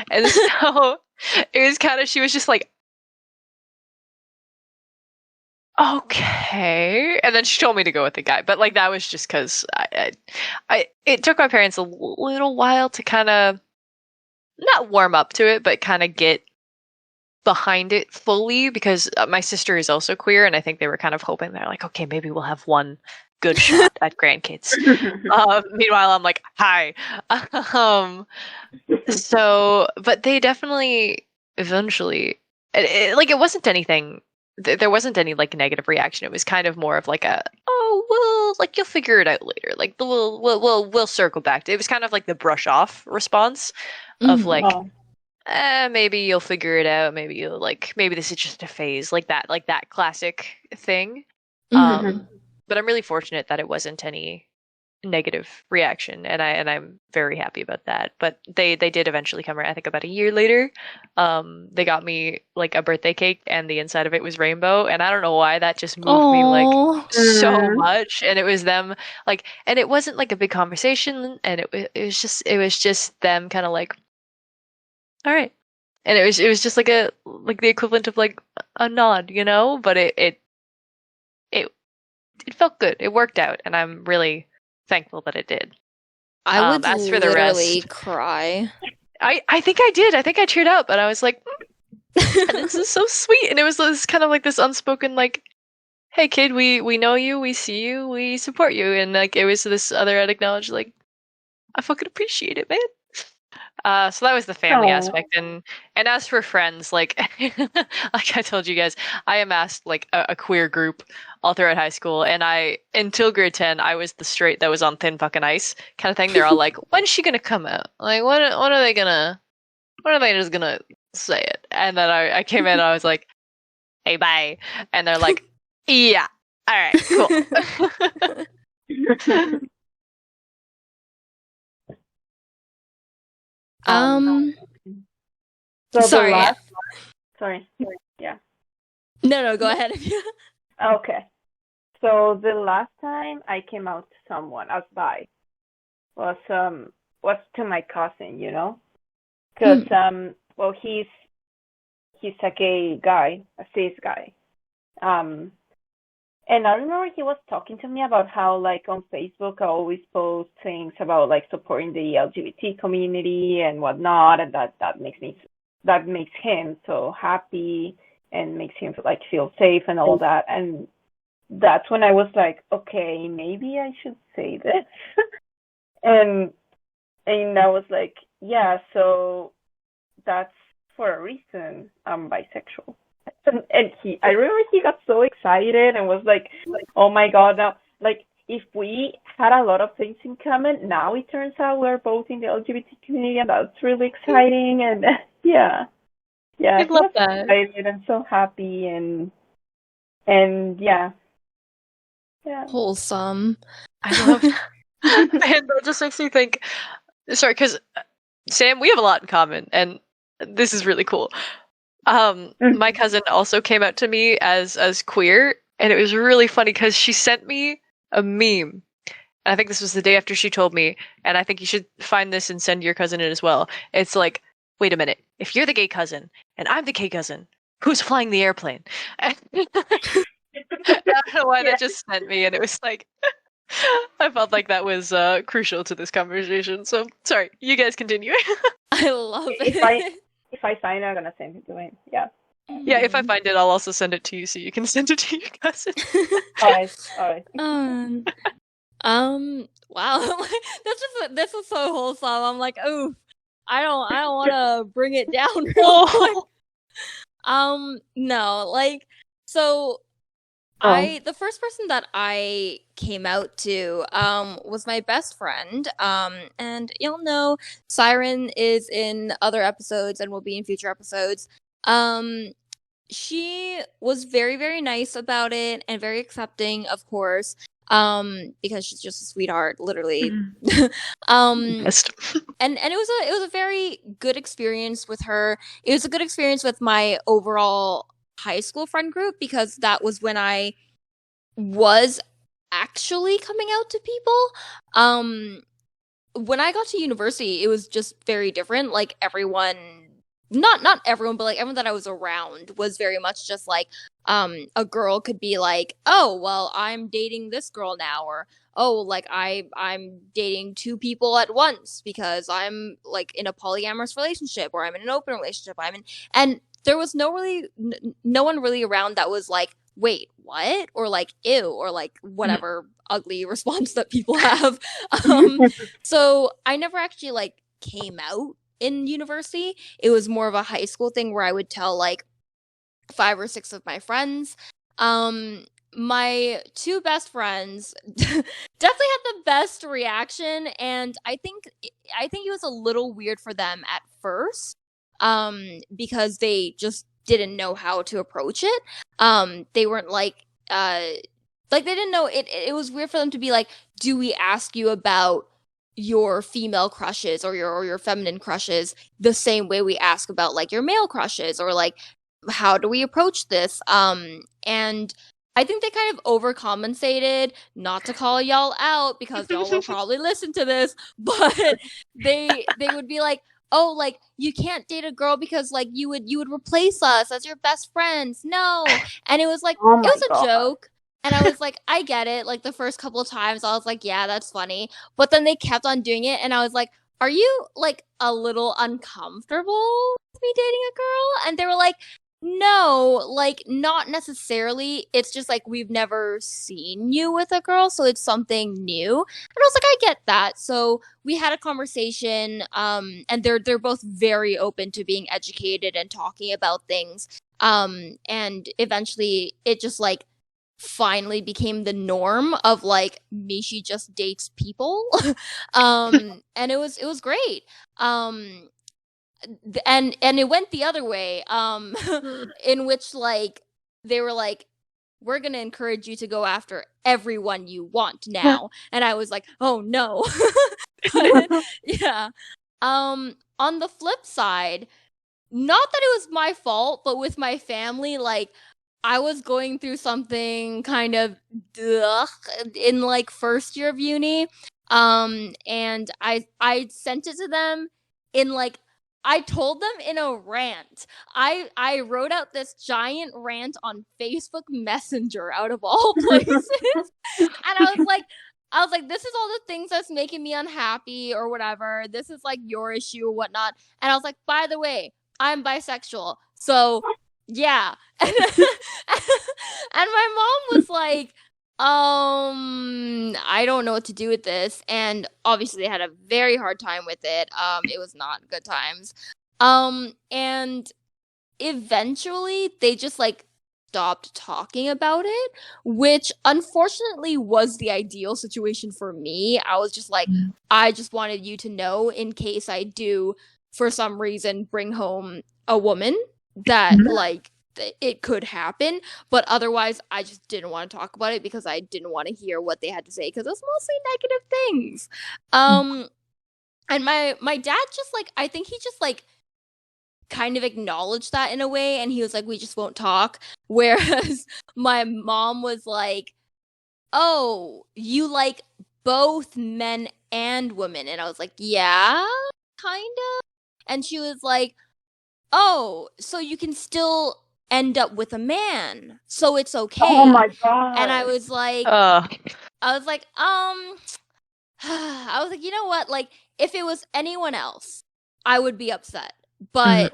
And so it was kind of, she was just like, okay. And then she told me to go with the guy. But like, that was just because it took my parents a little while to kind of not warm up to it, but kind of get behind it fully, because my sister is also queer, and I think they were kind of hoping, they're like, okay, maybe we'll have one good shot at grandkids. Meanwhile, I'm like, hi. So, but they definitely eventually, it wasn't anything. There wasn't any like negative reaction. It was kind of more of like oh well, like you'll figure it out later. Like we'll circle back. It was kind of like the brush off response of like, maybe you'll figure it out. Maybe you'll maybe this is just a phase, like that classic thing. But I'm really fortunate that it wasn't any negative reaction, and I'm very happy about that. But they did eventually come around. I think about a year later, they got me like a birthday cake, and the inside of it was rainbow, and I don't know why that just moved me like so much. And it was them like, and it wasn't like a big conversation, and it was just them kind of like, all right. And it was just like the equivalent of like a nod, you know, but it felt good. It worked out, and I'm really thankful that it did. I would as for the literally rest, cry. I think I did. I think I teared up, and I was like, this is so sweet. And it was this kind of like this unspoken like, hey kid, we know you, we see you, we support you. And like, it was this other unacknowledged like, I fucking appreciate it, man. So that was the family aspect, and as for friends, like like I told you guys, I amassed like a queer group all throughout high school, and until grade 10, I was the straight that was on thin fucking ice kind of thing. They're all like, when's she gonna come out? Like, when are they just gonna say it? And then I came in and I was like, hey, bye. And they're like, yeah, all right, cool. So sorry. Sorry. Yeah. No, go ahead. Okay. So the last time I came out to someone as bi was to my cousin, you know, because well, he's a gay guy, a cis guy, and I remember he was talking to me about how, like, on Facebook, I always post things about, like, supporting the LGBT community and whatnot, and that makes him so happy and makes him, like, feel safe and all that. And that's when I was like, okay, maybe I should say this. and I was like, yeah, so that's for a reason I'm bisexual. And I remember he got so excited and was like, oh my God, now, like, if we had a lot of things in common, now it turns out we're both in the LGBT community, and that's really exciting. And yeah, I love that. Excited and so happy, and yeah. Wholesome. I love that. And that just makes me think, sorry, because Sam, we have a lot in common, and this is really cool. My cousin also came out to me as queer, and it was really funny because she sent me a meme. And I think this was the day after she told me, and I think you should find this and send your cousin it as well. It's like, wait a minute, if you're the gay cousin and I'm the gay cousin, who's flying the airplane? I don't know why that just sent me, and it was like, I felt like that was crucial to this conversation. So sorry, you guys continue. I love If it. if I find it, I'm gonna send it to him. Yeah. Yeah, if I find it, I'll also send it to you so you can send it to your cousin. All right. Wow. This is so wholesome. I'm like, ooh, I don't want to bring it down real quick. No, like, so the first person that I came out to was my best friend. And you'll know Siren is in other episodes and will be in future episodes. She was very, very nice about it and very accepting, of course. Because she's just a sweetheart, literally. Best. And it was a very good experience with her. It was a good experience with my overall high school friend group, because that was when I was actually coming out to people. When I got to university, it was just very different. Like, everyone, not everyone, but like everyone that I was around was very much just like, a girl could be like, oh, well, I'm dating this girl now, or oh, like I'm dating two people at once because I'm like in a polyamorous relationship, or I'm in an open relationship. And there was no one really around that was like, wait, what? Or like, ew, or like whatever ugly response that people have. So I never actually like came out in university. It was more of a high school thing where I would tell like 5 or 6 of my friends. My 2 best friends definitely had the best reaction, and I think it was a little weird for them at first, because they just didn't know how to approach it. They weren't like they didn't know it. It was weird for them to be like, do we ask you about your female crushes or your feminine crushes the same way we ask about like your male crushes, or like, how do we approach this? And I think they kind of overcompensated, not to call y'all out because y'all will probably listen to this, but they would be like, oh, like, you can't date a girl because like you would replace us as your best friends. No. And it was like, Oh it my was a God. joke. And I was like, I get it. Like, the first couple of times I was like, yeah, that's funny. But then they kept on doing it, and I was like, are you like a little uncomfortable with me dating a girl? And they were like, no, like, not necessarily. It's just like we've never seen you with a girl, so it's something new. And I was like, I get that. So we had a conversation, and they're both very open to being educated and talking about things. And eventually it just like finally became the norm of like, Mishi just dates people. And it was great. And it went the other way, in which like they were like, we're gonna encourage you to go after everyone you want now. And I was like, oh no. But, yeah. On the flip side, not that it was my fault, but with my family, like, I was going through something kind of in like first year of uni. And I sent it to them in like, I told them in a rant. I wrote out this giant rant on Facebook Messenger, out of all places. And I was like, this is all the things that's making me unhappy or whatever. This is like your issue or whatnot. And I was like, by the way, I'm bisexual. So yeah. And my mom was like, I don't know what to do with this. And obviously they had a very hard time with it. It was not good times. And eventually they just like stopped talking about it, which unfortunately was the ideal situation for me. I was just like, I just wanted you to know, in case I do for some reason bring home a woman, that like it could happen. But otherwise I just didn't want to talk about it because I didn't want to hear what they had to say, because it was mostly negative things. And my dad just like, I think he just like kind of acknowledged that in a way, and he was like, we just won't talk. Whereas my mom was like, oh, you like both men and women? And I was like, yeah, kind of. And she was like, oh, so you can still end up with a man, so it's okay. Oh my god. And I was like, you know what? Like, if it was anyone else, I would be upset. But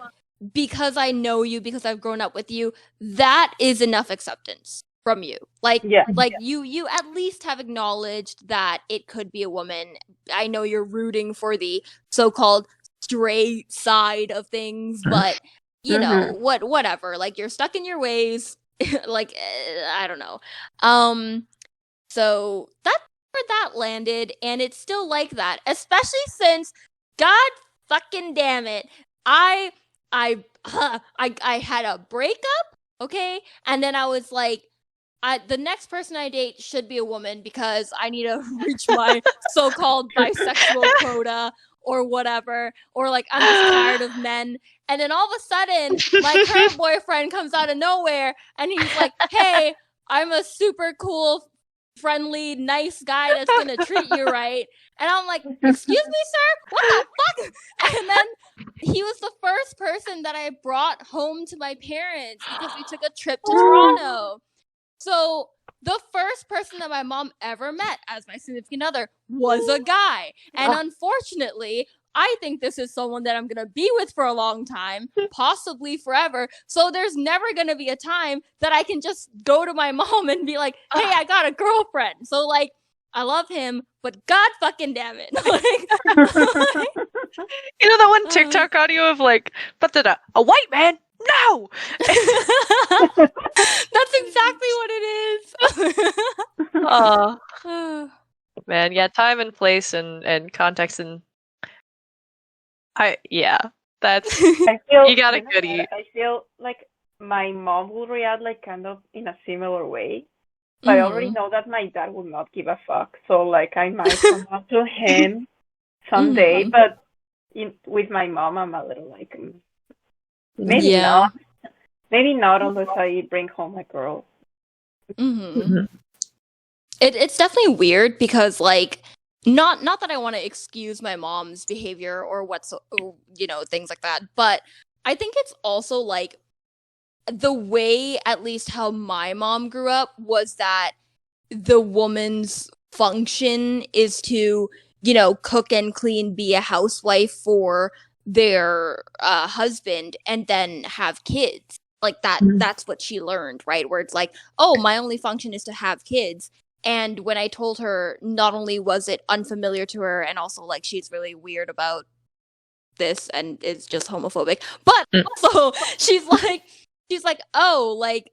because I know you, because I've grown up with you, that is enough acceptance from you. Like, you at least have acknowledged that it could be a woman. I know you're rooting for the so-called straight side of things, but you know, whatever. Like, you're stuck in your ways. Like, I don't know. So that's where that landed, and it's still like that, especially since, God fucking damn it, I had a breakup, okay, and then I was like, the next person I date should be a woman because I need to reach my so-called bisexual quota or whatever, or like, I'm just tired of men. And then all of a sudden, my current boyfriend comes out of nowhere and he's like, hey, I'm a super cool, friendly, nice guy that's gonna treat you right. And I'm like, excuse me, sir? What the fuck? And then he was the first person that I brought home to my parents because we took a trip to Toronto. So the first person that my mom ever met as my significant other was a guy. And unfortunately, I think this is someone that I'm going to be with for a long time, possibly forever. So there's never going to be a time that I can just go to my mom and be like, hey, I got a girlfriend. So, like, I love him, but God fucking damn it. You know that one TikTok audio of like, but a white man? No! That's exactly what it is. Man, yeah, time and place and context and that's you got a goodie. I feel like my mom will react like kind of in a similar way. But I already know that my dad will not give a fuck. So like I might come up to him someday, but with my mom I'm a little like maybe not. Maybe not unless I bring home a girl. It's definitely weird because, like, not that I want to excuse my mom's behavior or things like that, but I think it's also like the way, at least how my mom grew up, was that the woman's function is to, cook and clean, be a housewife for their husband, and then have kids. Like that's what she learned, right? Where it's like, oh, my only function is to have kids. And when I told her, not only was it unfamiliar to her, and also like she's really weird about this and is just homophobic, but also she's like, oh, like,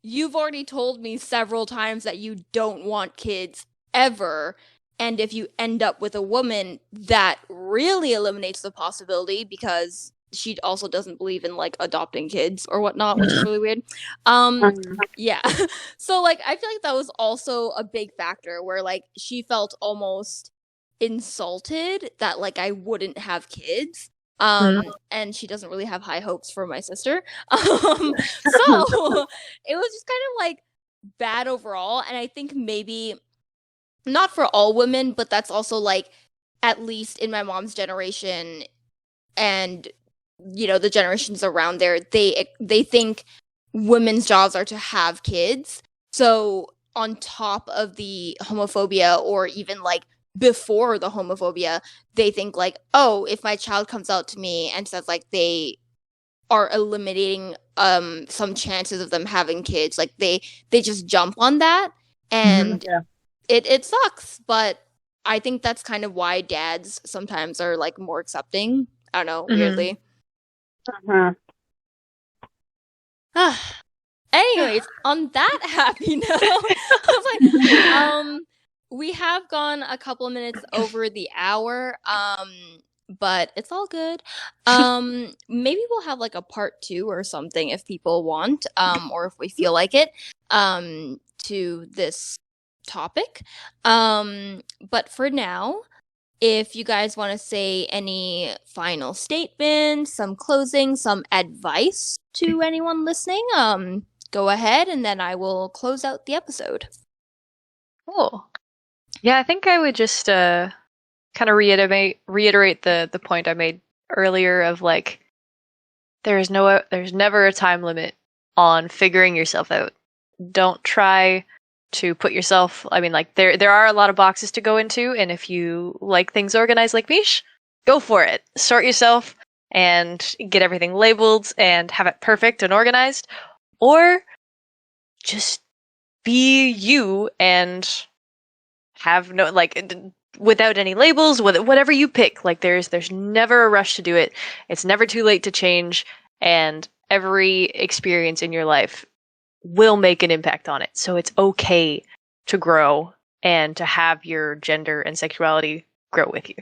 you've already told me several times that you don't want kids ever. And if you end up with a woman, that really eliminates the possibility, because she also doesn't believe in like adopting kids or whatnot, which is really weird. Yeah. So like I feel like that was also a big factor where like she felt almost insulted that like I wouldn't have kids. And she doesn't really have high hopes for my sister. So it was just kind of like bad overall. And I think maybe not for all women, but that's also like, at least in my mom's generation and the generations around there, they think women's jobs are to have kids. So on top of the homophobia, or even like before the homophobia, they think like, oh, if my child comes out to me and says like they are eliminating some chances of them having kids, like they just jump on that, and it sucks. But I think that's kind of why dads sometimes are like more accepting. I don't know, weirdly. Anyways, on that happy note, I was like, we have gone a couple of minutes over the hour, but it's all good. Maybe we'll have like a part 2 or something if people want, or if we feel like it, to this topic. But for now, if you guys want to say any final statements, some closing, some advice to anyone listening, go ahead, and then I will close out the episode. Cool. Yeah, I think I would just kind of reiterate the point I made earlier of like, there's never a time limit on figuring yourself out. Don't try to put yourself, I mean, like, there are a lot of boxes to go into, and if you like things organized like Mish, go for it. Sort yourself and get everything labeled and have it perfect and organized, or just be you and have no, like, without any labels, whatever you pick. Like, there's never a rush to do it. It's never too late to change, and every experience in your life will make an impact on it. So it's okay to grow and to have your gender and sexuality grow with you.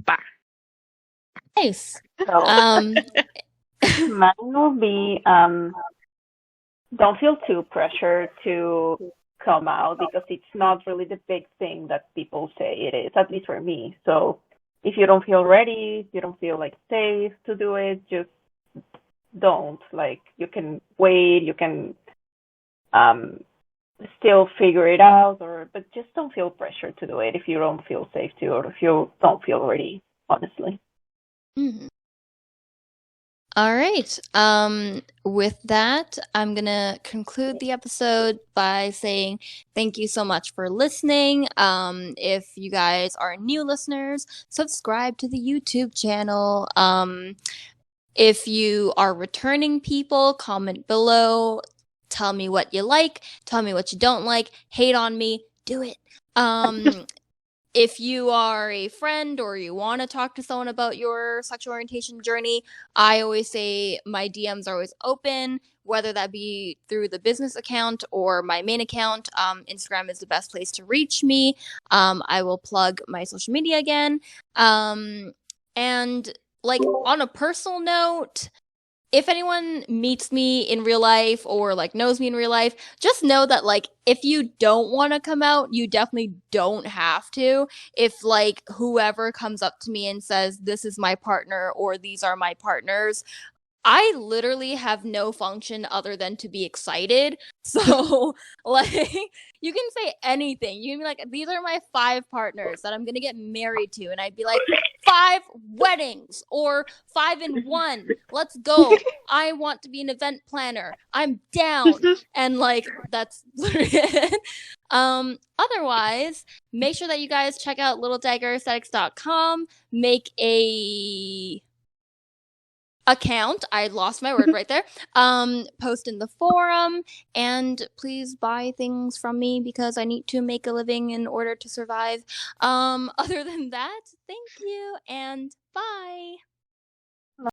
Bye. Nice. So mine will be don't feel too pressured to come out, because it's not really the big thing that people say it is, at least for me. So if you don't feel ready, you don't feel like safe to do it, just don't. Like, you can wait, you can still figure it out, but just don't feel pressured to do it if you don't feel safe to, or if you don't feel ready, honestly. Mm-hmm. All right. With that, I'm going to conclude the episode by saying thank you so much for listening. If you guys are new listeners, subscribe to the YouTube channel. If you are returning people, comment below. Tell me what you like. Tell me what you don't like. Hate on me. Do it. If you are a friend or you want to talk to someone about your sexual orientation journey, I always say my DMs are always open, whether that be through the business account or my main account. Instagram is the best place to reach me. I will plug my social media again. And like, on a personal note, if anyone meets me in real life or like knows me in real life, just know that like, if you don't want to come out, you definitely don't have to. If like whoever comes up to me and says, this is my partner or these are my partners, I literally have no function other than to be excited. So, like, you can say anything. You can be like, these are my 5 partners that I'm going to get married to. And I'd be like, 5 weddings or 5 in 1. Let's go. I want to be an event planner. I'm down. And, like, that's literally it. Otherwise, make sure that you guys check out littledaggeraesthetics.com. Make a account, I lost my word right there, post in the forum, and please buy things from me because I need to make a living in order to survive. Other than that, thank you and bye.